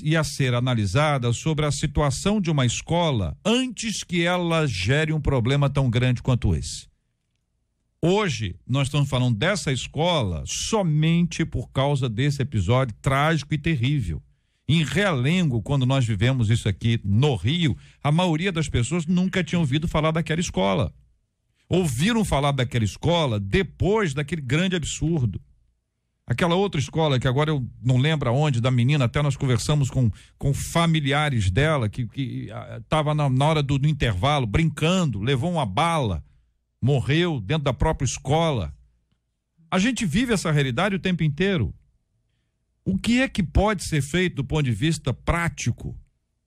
e a ser analisada sobre a situação de uma escola antes que ela gere um problema tão grande quanto esse. Hoje, nós estamos falando dessa escola somente por causa desse episódio trágico e terrível. Em Realengo, quando nós vivemos isso aqui no Rio, a maioria das pessoas nunca tinha ouvido falar daquela escola. Ouviram falar daquela escola depois daquele grande absurdo. Aquela outra escola, que agora eu não lembro aonde, da menina, até nós conversamos com familiares dela, que estava na hora do intervalo, brincando, levou uma bala, morreu dentro da própria escola. A gente vive essa realidade o tempo inteiro. O que é que pode ser feito do ponto de vista prático?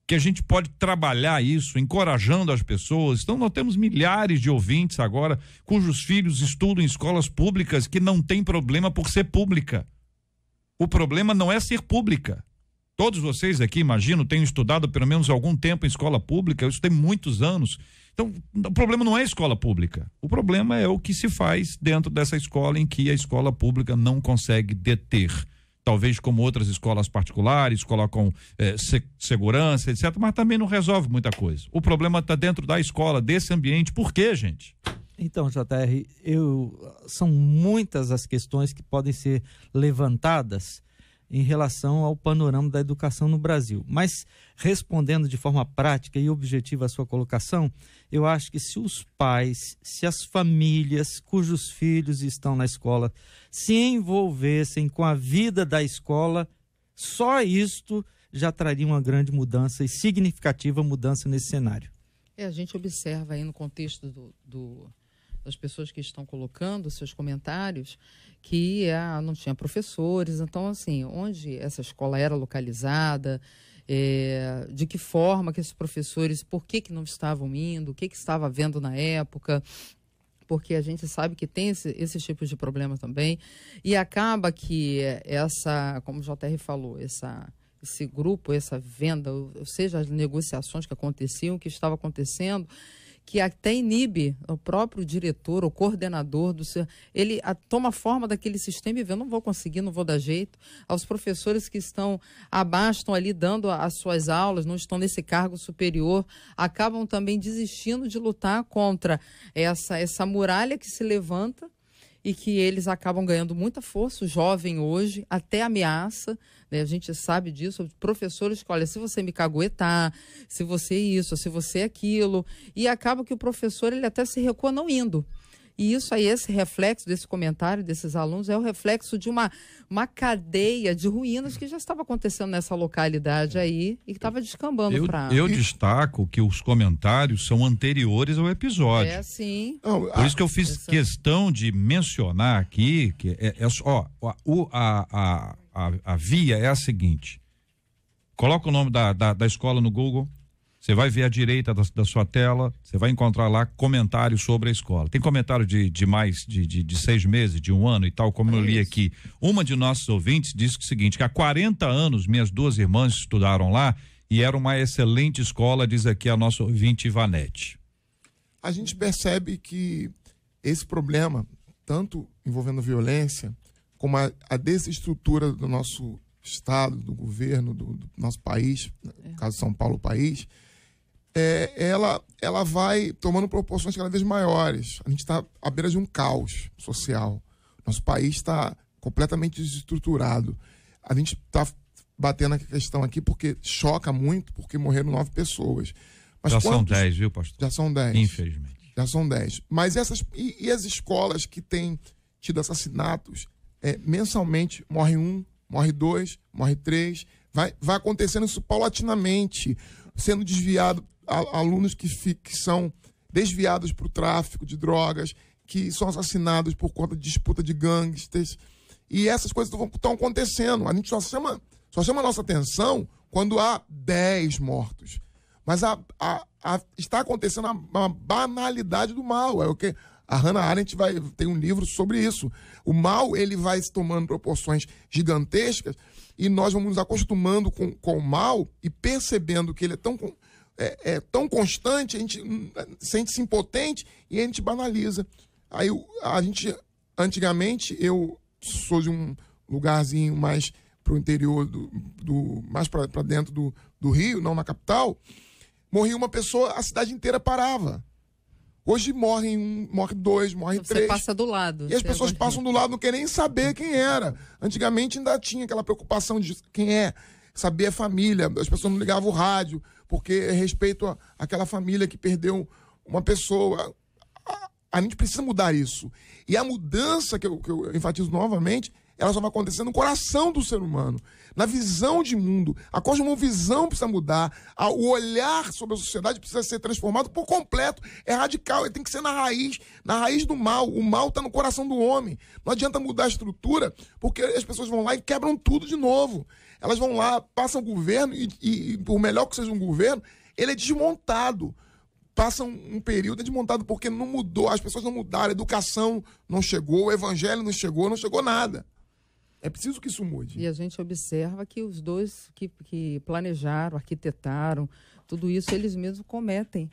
Que a gente pode trabalhar isso, encorajando as pessoas. Então, nós temos milhares de ouvintes agora, cujos filhos estudam em escolas públicas que não tem problema por ser pública. O problema não é ser pública. Todos vocês aqui, imagino, têm estudado pelo menos algum tempo em escola pública, eu estudei muitos anos. Então, o problema não é a escola pública. O problema é o que se faz dentro dessa escola em que a escola pública não consegue deter. Talvez como outras escolas particulares, colocam segurança, etc., mas também não resolve muita coisa. O problema está dentro da escola, desse ambiente. Por quê, gente? Então, JR, são muitas as questões que podem ser levantadas em relação ao panorama da educação no Brasil. Mas, respondendo de forma prática e objetiva a sua colocação, eu acho que se os pais, se as famílias cujos filhos estão na escola se envolvessem com a vida da escola, só isto já traria uma grande mudança e significativa mudança nesse cenário. A gente observa aí no contexto das pessoas que estão colocando seus comentários que não tinha professores. Então, assim, onde essa escola era localizada, de que forma que esses professores, por que não estavam indo, o que estava havendo na época, porque a gente sabe que tem esses tipos de problemas também. E acaba que como o JR falou, esse grupo, essa venda, ou seja, as negociações que aconteciam, que estava acontecendo, que até inibe o próprio diretor, o coordenador ele toma forma daquele sistema e vê, não vou conseguir, não vou dar jeito. Aos professores que estão abaixo, estão ali dando as suas aulas, não estão nesse cargo superior, acabam também desistindo de lutar contra essa muralha que se levanta e que eles acabam ganhando muita força, o jovem hoje, até ameaça, né? A gente sabe disso, professores que, olha, se você me caguetar, se você isso, se você aquilo, e acaba que o professor, ele até se recua não indo. E isso aí, esse reflexo desse comentário desses alunos é o reflexo de uma cadeia de ruínas que já estava acontecendo nessa localidade aí e que estava descambando para... Eu destaco que os comentários são anteriores ao episódio. Sim. Por isso que eu fiz questão de mencionar aqui que a via é a seguinte: coloca o nome da escola no Google. Você vai ver à direita da sua tela, você vai encontrar lá comentários sobre a escola. Tem comentário de mais de 6 meses, de 1 ano e tal, como eu li aqui. Uma de nossos ouvintes disse o seguinte, que há 40 anos minhas 2 irmãs estudaram lá e era uma excelente escola, diz aqui a nossa ouvinte Ivanete. A gente percebe que esse problema, tanto envolvendo violência, como a desestrutura do nosso estado, do governo, do nosso país, no caso São Paulo, país, ela vai tomando proporções cada vez maiores. A gente está à beira de um caos social. Nosso país está completamente desestruturado. A gente está batendo a questão aqui porque choca muito, porque morreram 9 pessoas. Mas já são 10, viu, pastor? Já são 10. Infelizmente. Já são 10. Mas e as escolas que têm tido assassinatos, mensalmente morre 1, morre 2, morre 3. Vai acontecendo isso paulatinamente, sendo desviado, alunos que são desviados para o tráfico de drogas, que são assassinados por conta de disputa de gangsters. E essas coisas estão acontecendo. A gente só chama a nossa atenção quando há 10 mortos. Mas está acontecendo uma banalidade do mal. É o que a Hannah Arendt tem um livro sobre isso. O mal, ele vai se tomando proporções gigantescas e nós vamos nos acostumando com o mal e percebendo que ele é tão constante, a gente sente-se impotente e a gente banaliza. Aí antigamente, eu sou de um lugarzinho mais o interior, mais para dentro do Rio, não na capital, morria uma pessoa, a cidade inteira parava. Hoje morre um, morre dois, morre três. Você passa do lado. E as pessoas passam do lado, não querem nem saber quem era. Antigamente ainda tinha aquela preocupação de quem é, saber a família. As pessoas não ligavam o rádio, porque é respeito àquela família que perdeu uma pessoa. A gente precisa mudar isso. E a mudança que eu enfatizo novamente, ela só vai acontecer no coração do ser humano, na visão de mundo. A cosmovisão precisa mudar, o olhar sobre a sociedade precisa ser transformado por completo. É radical, ele tem que ser na raiz do mal. O mal está no coração do homem. Não adianta mudar a estrutura, porque as pessoas vão lá e quebram tudo de novo. Elas vão lá, passam o governo e por melhor que seja um governo, ele é desmontado. Passa um período desmontado porque não mudou, as pessoas não mudaram, a educação não chegou, o evangelho não chegou nada. É preciso que isso mude. E a gente observa que os dois que planejaram, arquitetaram, tudo isso, eles mesmos cometem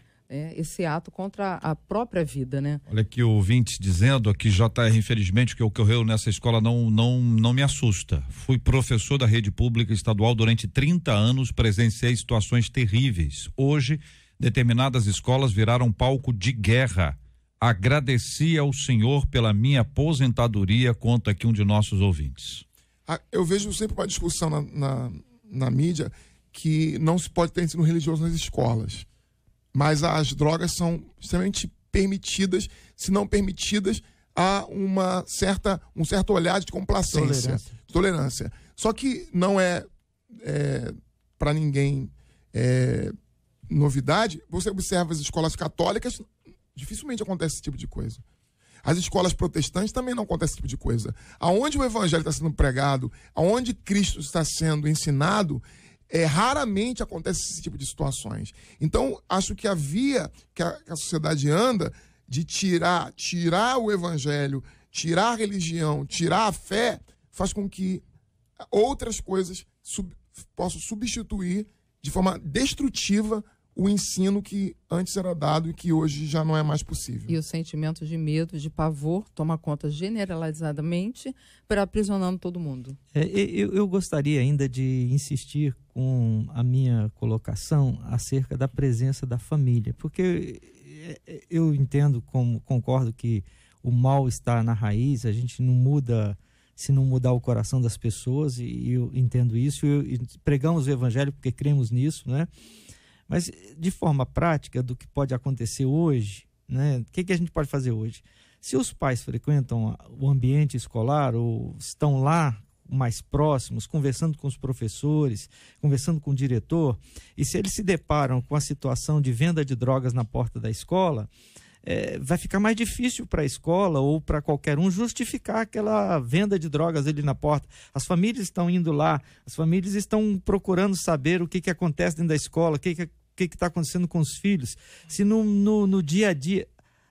esse ato contra a própria vida, né? Olha aqui o ouvinte dizendo aqui, JR, infelizmente o que ocorreu nessa escola não me assusta. Fui professor da rede pública estadual durante 30 anos, presenciei situações terríveis. Hoje, determinadas escolas viraram palco de guerra. Agradeci ao Senhor pela minha aposentadoria, conta aqui um de nossos ouvintes. Eu vejo sempre uma discussão na mídia que não se pode ter ensino religioso nas escolas. Mas as drogas são extremamente permitidas, se não permitidas, há um certo olhar de complacência, tolerância. Só que não é para ninguém novidade. Você observa as escolas católicas, dificilmente acontece esse tipo de coisa. As escolas protestantes também não acontece esse tipo de coisa. Aonde o evangelho está sendo pregado, aonde Cristo está sendo ensinado, raramente acontece esse tipo de situações. Então, acho que a via que a sociedade anda de tirar o evangelho, tirar a religião, tirar a fé, faz com que outras coisas possam substituir de forma destrutiva o ensino que antes era dado e que hoje já não é mais possível. E o sentimento de medo, de pavor, toma conta generalizadamente, aprisionando todo mundo. Eu gostaria ainda de insistir com a minha colocação acerca da presença da família, porque eu entendo, concordo que o mal está na raiz, a gente não muda se não mudar o coração das pessoas, e eu entendo isso, e pregamos o evangelho porque cremos nisso, né? Mas, de forma prática, do que pode acontecer hoje, né? O que a gente pode fazer hoje? Se os pais frequentam o ambiente escolar ou estão lá mais próximos, conversando com os professores, conversando com o diretor, e se eles se deparam com a situação de venda de drogas na porta da escola, vai ficar mais difícil para a escola ou para qualquer um justificar aquela venda de drogas ali na porta. As famílias estão indo lá, as famílias estão procurando saber o que acontece dentro da escola, o que está acontecendo com os filhos. Se no dia a dia...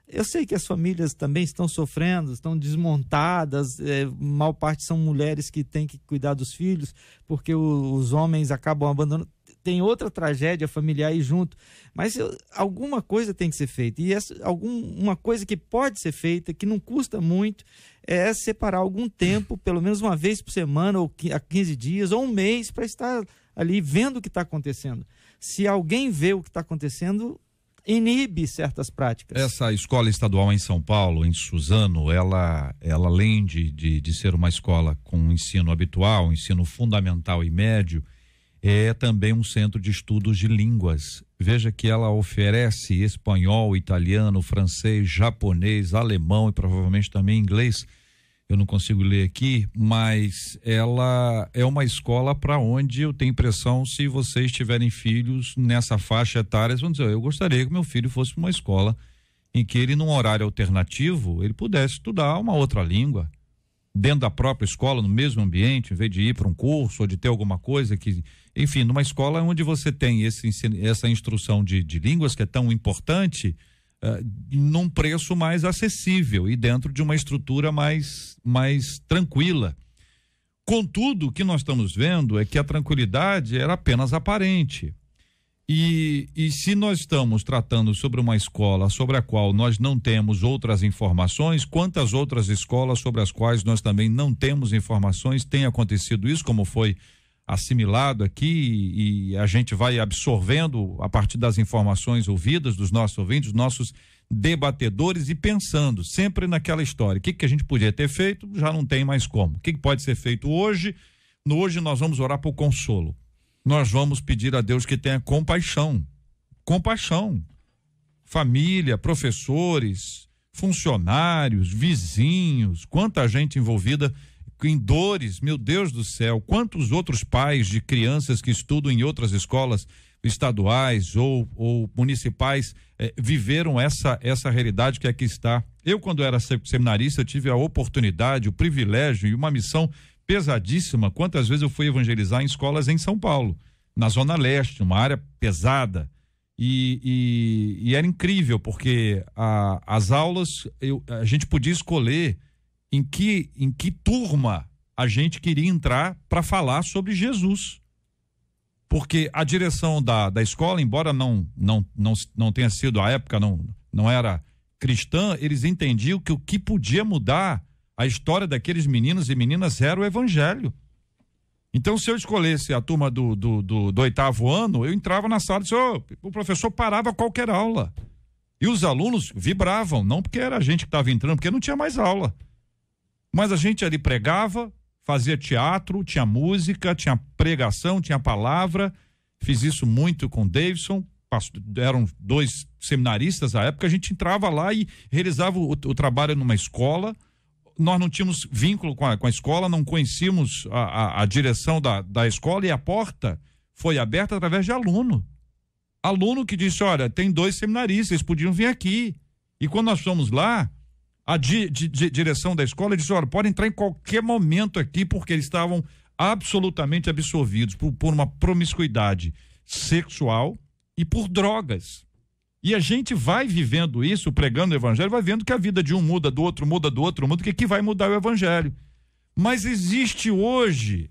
Eu sei que as famílias também estão sofrendo, estão desmontadas, maior parte são mulheres que têm que cuidar dos filhos, porque os homens acabam abandonando. Tem outra tragédia familiar aí junto, mas alguma coisa tem que ser feita, e uma coisa que pode ser feita, que não custa muito, é separar algum tempo, pelo menos uma vez por semana, ou a 15 dias, ou um mês, para estar ali vendo o que está acontecendo. Se alguém vê o que está acontecendo, inibe certas práticas. Essa escola estadual em São Paulo, em Suzano, ela além de ser uma escola com ensino habitual, ensino fundamental e médio, é também um centro de estudos de línguas. Veja que ela oferece espanhol, italiano, francês, japonês, alemão e provavelmente também inglês. Eu não consigo ler aqui, mas ela é uma escola para onde eu tenho impressão, se vocês tiverem filhos nessa faixa etária, vão dizer, eu gostaria que meu filho fosse para uma escola em que ele, num horário alternativo, ele pudesse estudar uma outra língua, dentro da própria escola, no mesmo ambiente, em vez de ir para um curso ou de ter alguma coisa que... Enfim, numa escola onde você tem essa instrução de línguas que é tão importante, num preço mais acessível e dentro de uma estrutura mais tranquila. Contudo, o que nós estamos vendo é que a tranquilidade era apenas aparente. E se nós estamos tratando sobre uma escola sobre a qual nós não temos outras informações, quantas outras escolas sobre as quais nós também não temos informações tem acontecido isso, como foi assimilado aqui, e a gente vai absorvendo a partir das informações ouvidas dos nossos ouvintes, dos nossos debatedores, e pensando sempre naquela história, o que a gente podia ter feito, já não tem mais como, o que pode ser feito hoje? Hoje nós vamos orar por consolo, nós vamos pedir a Deus que tenha compaixão, família, professores, funcionários, vizinhos, quanta gente envolvida em dores, meu Deus do céu, quantos outros pais de crianças que estudam em outras escolas estaduais ou municipais viveram essa realidade que aqui está. Eu, quando era seminarista, tive a oportunidade, o privilégio e uma missão pesadíssima. Quantas vezes eu fui evangelizar em escolas em São Paulo, na Zona Leste, uma área pesada, e era incrível, porque as aulas, a gente podia escolher em que turma a gente queria entrar para falar sobre Jesus. Porque a direção da escola, embora não tenha sido, a época não era cristã, eles entendiam que o que podia mudar a história daqueles meninos e meninas era o evangelho. Então, se eu escolhesse a turma do 8º ano, eu entrava na sala e disse, o professor parava qualquer aula. E os alunos vibravam, não porque era a gente que estava entrando, porque não tinha mais aula. Mas a gente ali pregava, fazia teatro, tinha música, tinha pregação, tinha palavra. Fiz isso muito com o Davidson, eram 2 seminaristas à época, a gente entrava lá e realizava o trabalho numa escola. Nós não tínhamos vínculo com a escola, não conhecíamos a direção da escola, e a porta foi aberta através de aluno. Aluno que disse, olha, tem 2 seminaristas, eles podiam vir aqui. E quando nós fomos lá, a direção da escola disse, olha, pode entrar em qualquer momento aqui, porque eles estavam absolutamente absorvidos por uma promiscuidade sexual e por drogas. E a gente vai vivendo isso, pregando o evangelho, vai vendo que a vida de um muda, do outro muda, que vai mudar o evangelho. Mas existe hoje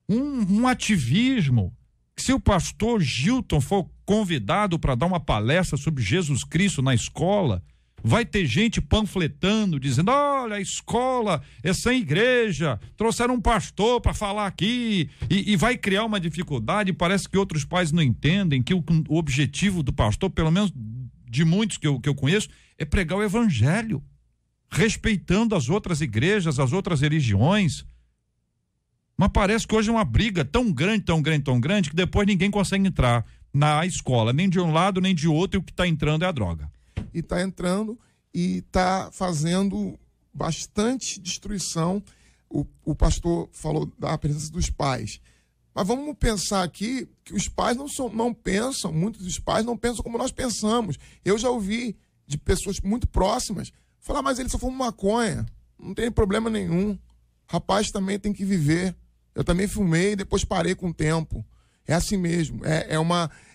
um ativismo, que se o pastor Gilton for convidado para dar uma palestra sobre Jesus Cristo na escola, vai ter gente panfletando, dizendo, olha, a escola é sem igreja, trouxeram um pastor para falar aqui, e vai criar uma dificuldade. Parece que outros pais não entendem que o objetivo do pastor, pelo menos de muitos que eu conheço, é pregar o evangelho, respeitando as outras igrejas, as outras religiões. Mas parece que hoje é uma briga tão grande, que depois ninguém consegue entrar na escola, nem de um lado, nem de outro, e o que está entrando é a droga. E está entrando e está fazendo bastante destruição. O pastor falou da presença dos pais. Mas vamos pensar aqui que os pais não pensam, muitos dos pais não pensam como nós pensamos. Eu já ouvi de pessoas muito próximas falar, mas ele só fuma maconha, não tem problema nenhum. Rapaz também tem que viver. Eu também fumei e depois parei com o tempo. É assim mesmo.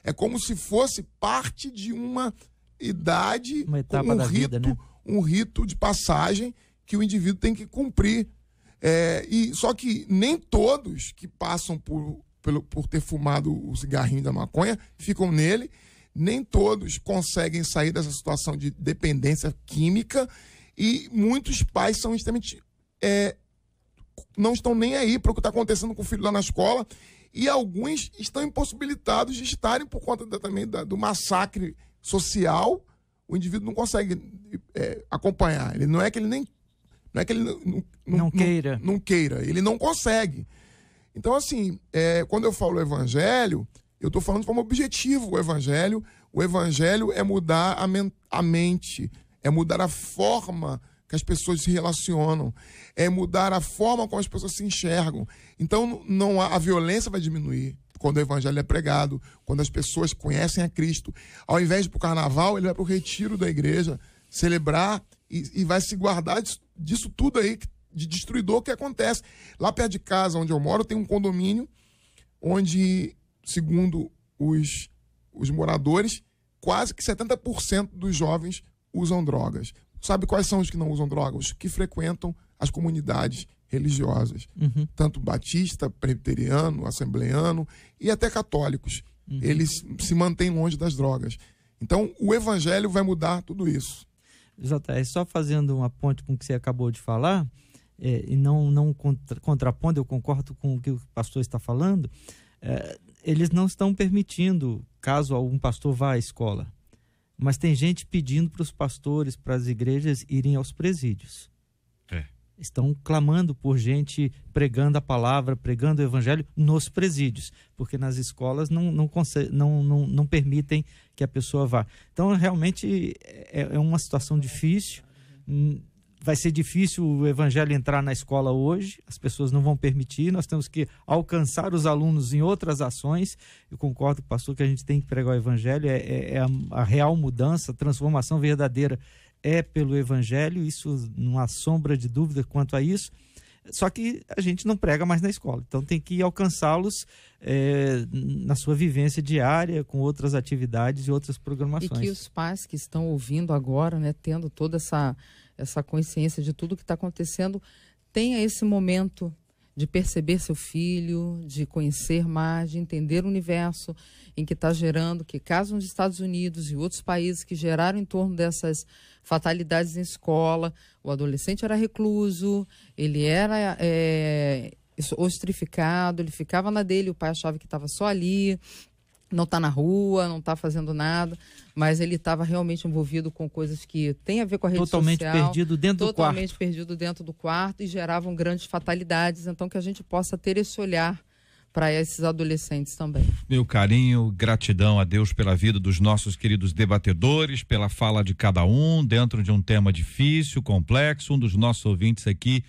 É como se fosse parte de uma idade, uma etapa da vida, né? Um rito de passagem que o indivíduo tem que cumprir. Só que nem todos que passam por ter fumado o cigarrinho da maconha ficam nele, nem todos conseguem sair dessa situação de dependência química, e muitos pais são extremamente não estão nem aí para o que está acontecendo com o filho lá na escola, e alguns estão impossibilitados de estarem por conta também do massacre social. O indivíduo não consegue acompanhar. Ele não é que ele não queira, ele não consegue. Então, assim, quando eu falo evangelho, eu estou falando de forma objetiva. O evangelho é mudar a mente, é mudar a forma que as pessoas se relacionam, é mudar a forma como as pessoas se enxergam. Então, a violência vai diminuir quando o evangelho é pregado, quando as pessoas conhecem a Cristo. Ao invés de ir para o carnaval, ele vai para o retiro da igreja, celebrar e vai se guardar disso tudo aí, de destruidor que acontece. Lá perto de casa, onde eu moro, tem um condomínio onde, segundo os moradores, quase que 70% dos jovens usam drogas. Sabe quais são os que não usam drogas? Os que frequentam as comunidades religiosas, tanto batista, presbiteriano, assembleiano e até católicos. eles se mantêm longe das drogas. Então, o evangelho vai mudar tudo isso. JR, só fazendo uma ponte com o que você acabou de falar, e não contrapondo, eu concordo com o que o pastor está falando, eles não estão permitindo, caso algum pastor vá à escola, mas tem gente pedindo para os pastores, para as igrejas irem aos presídios. Estão clamando por gente pregando a palavra, pregando o evangelho nos presídios, porque nas escolas não permitem que a pessoa vá. Então, realmente, é uma situação difícil. Vai ser difícil o evangelho entrar na escola hoje, as pessoas não vão permitir, nós temos que alcançar os alunos em outras ações. Eu concordo com o pastor que a gente tem que pregar o evangelho, a real mudança, a transformação verdadeira é pelo evangelho, isso não há sombra de dúvida quanto a isso, só que a gente não prega mais na escola, então tem que alcançá-los na sua vivência diária, com outras atividades e outras programações. E que os pais que estão ouvindo agora, né, tendo toda essa consciência de tudo que está acontecendo, tenha esse momento de perceber seu filho, de conhecer mais, de entender o universo em que está gerando, que caso nos Estados Unidos e outros países que geraram em torno dessas fatalidades em escola, o adolescente era recluso, ele era ostrificado, ele ficava na dele, o pai achava que estava só ali, não está na rua, não está fazendo nada, mas ele estava realmente envolvido com coisas que têm a ver com a rede totalmente social. Perdido dentro do quarto. Totalmente perdido dentro do quarto e geravam grandes fatalidades. Então, que a gente possa ter esse olhar para esses adolescentes também. Meu carinho, gratidão a Deus pela vida dos nossos queridos debatedores, pela fala de cada um, dentro de um tema difícil, complexo. Um dos nossos ouvintes aqui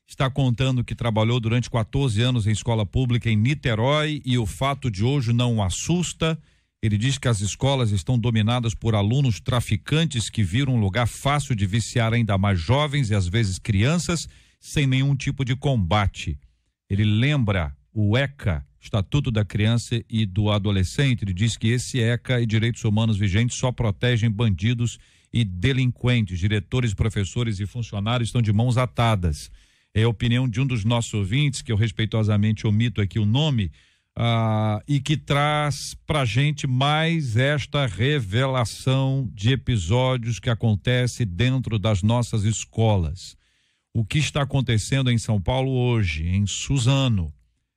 está contando que trabalhou durante 14 anos em escola pública em Niterói e o fato de hoje não o assusta. Ele diz que as escolas estão dominadas por alunos traficantes que viram um lugar fácil de viciar ainda mais jovens e às vezes crianças sem nenhum tipo de combate. Ele lembra o ECA, Estatuto da Criança e do Adolescente. Ele diz que esse ECA e direitos humanos vigentes só protegem bandidos e delinquentes. Diretores, professores e funcionários estão de mãos atadas. É a opinião de um dos nossos ouvintes, que eu respeitosamente omito aqui o nome, e que traz pra gente mais esta revelação de episódios que acontece dentro das nossas escolas. O que está acontecendo em São Paulo hoje, em Suzano,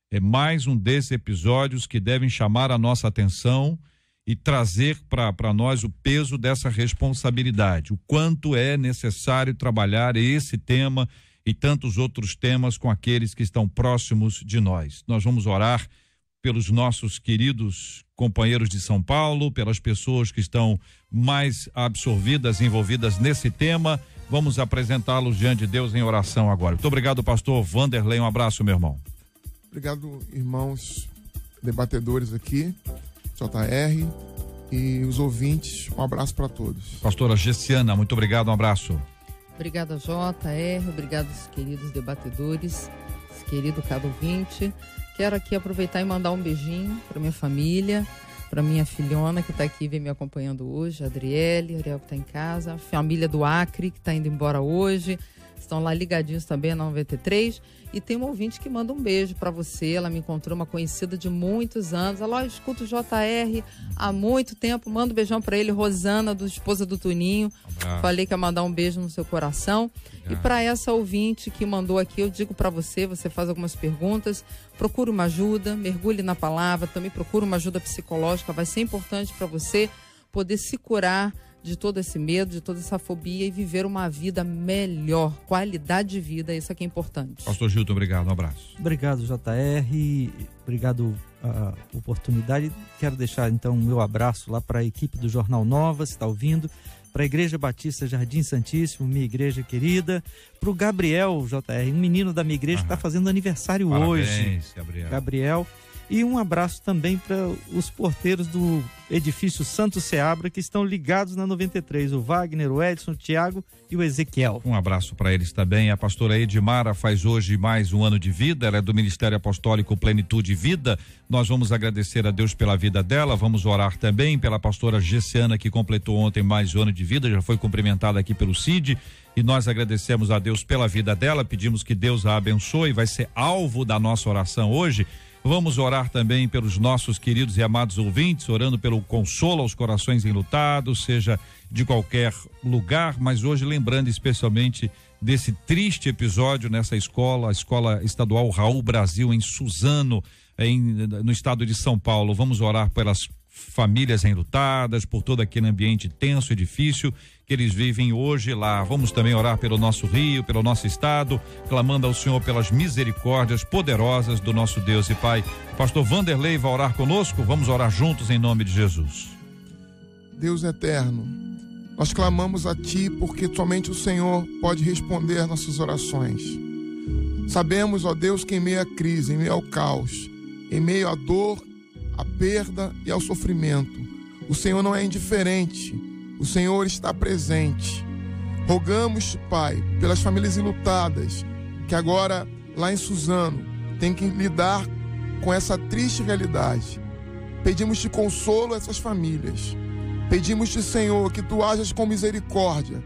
é mais um desses episódios que devem chamar a nossa atenção e trazer para nós o peso dessa responsabilidade, o quanto é necessário trabalhar esse tema e tantos outros temas com aqueles que estão próximos de nós. Nós vamos orar pelos nossos queridos companheiros de São Paulo, pelas pessoas que estão mais absorvidas, envolvidas nesse tema. Vamos apresentá-los diante de Deus em oração agora. Muito obrigado, pastor Vanderlei. Um abraço, meu irmão. Obrigado, irmãos debatedores aqui, JR, e os ouvintes. Um abraço para todos. Pastora Gessiana, muito obrigado, um abraço. Obrigada, JR, obrigado, queridos debatedores, querido cada ouvinte. Quero aqui aproveitar e mandar um beijinho para minha família, para minha filhona que está aqui e vem me acompanhando hoje, a Adriele, Ariel que está em casa, a família do Acre que está indo embora hoje, estão lá ligadinhos também na 93. E tem uma ouvinte que manda um beijo para você. Ela me encontrou, uma conhecida de muitos anos. Ela, eu escuto o JR há muito tempo. Manda um beijão para ele, Rosana, esposa do Tuninho. Falei que ia mandar um beijo no seu coração. E para essa ouvinte que mandou aqui, eu digo para você, você faz algumas perguntas, procure uma ajuda, mergulhe na palavra, também procure uma ajuda psicológica. Vai ser importante para você poder se curar de todo esse medo, de toda essa fobia e viver uma vida melhor, qualidade de vida, isso aqui é importante. Pastor Gilton, obrigado, um abraço. Obrigado, JR, obrigado a oportunidade. Quero deixar então o meu abraço lá para a equipe do Jornal Nova, se está ouvindo, para a Igreja Batista Jardim Santíssimo, minha igreja querida, para o Gabriel, JR, um menino da minha igreja que está fazendo aniversário hoje. Gabriel. E um abraço também para os porteiros do edifício Santo Seabra que estão ligados na 93, o Wagner, o Edson, o Tiago e o Ezequiel. Um abraço para eles também. A pastora Edmara faz hoje mais um ano de vida, ela é do Ministério Apostólico Plenitude e Vida. Nós vamos agradecer a Deus pela vida dela, vamos orar também pela pastora Gessiana, que completou ontem mais um ano de vida, já foi cumprimentada aqui pelo Cid, e nós agradecemos a Deus pela vida dela, pedimos que Deus a abençoe, vai ser alvo da nossa oração hoje. Vamos orar também pelos nossos queridos e amados ouvintes, orando pelo consolo aos corações enlutados, seja de qualquer lugar, mas hoje lembrando especialmente desse triste episódio nessa escola, a Escola Estadual Raul Brasil, em Suzano, no estado de São Paulo. Vamos orar pelas famílias enlutadas, por todo aquele ambiente tenso e difícil que eles vivem hoje lá. Vamos também orar pelo nosso Rio, pelo nosso estado, clamando ao Senhor pelas misericórdias poderosas do nosso Deus e Pai. Pastor Vanderlei vai orar conosco, vamos orar juntos em nome de Jesus. Deus eterno, nós clamamos a Ti porque somente o Senhor pode responder nossas orações. Sabemos, ó Deus, que em meio à crise, em meio ao caos, em meio à dor, à perda e ao sofrimento, o Senhor não é indiferente, o Senhor está presente. Rogamos, Pai, pelas famílias enlutadas, que agora, lá em Suzano, tem que lidar com essa triste realidade. Pedimos-te consolo a essas famílias. Pedimos-te, Senhor, que Tu ajas com misericórdia,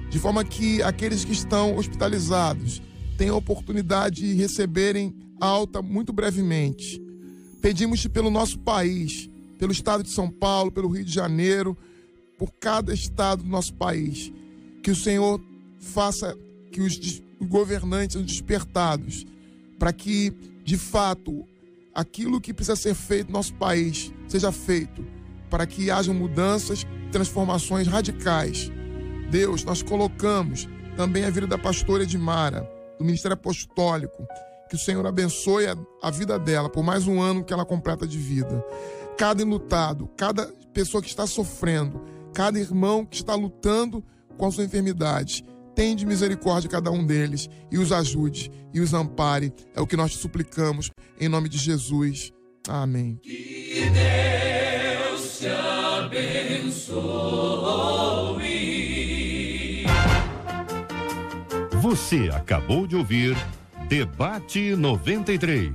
de forma que aqueles que estão hospitalizados tenham a oportunidade de receberem alta muito brevemente. Pedimos-te pelo nosso país, pelo estado de São Paulo, pelo Rio de Janeiro, por cada estado do nosso país, que o Senhor faça que os governantes sejam despertados, para que, de fato, aquilo que precisa ser feito no nosso país seja feito, para que haja mudanças, transformações radicais. Deus, nós colocamos também a vida da pastora Edmara, do Ministério Apostólico, que o Senhor abençoe a vida dela por mais um ano que ela completa de vida. Cada enlutado, cada pessoa que está sofrendo, cada irmão que está lutando com a sua enfermidade, tenha de misericórdia cada um deles e os ajude e os ampare. É o que nós te suplicamos em nome de Jesus. Amém. Que Deus te abençoe. Você acabou de ouvir Debate 93.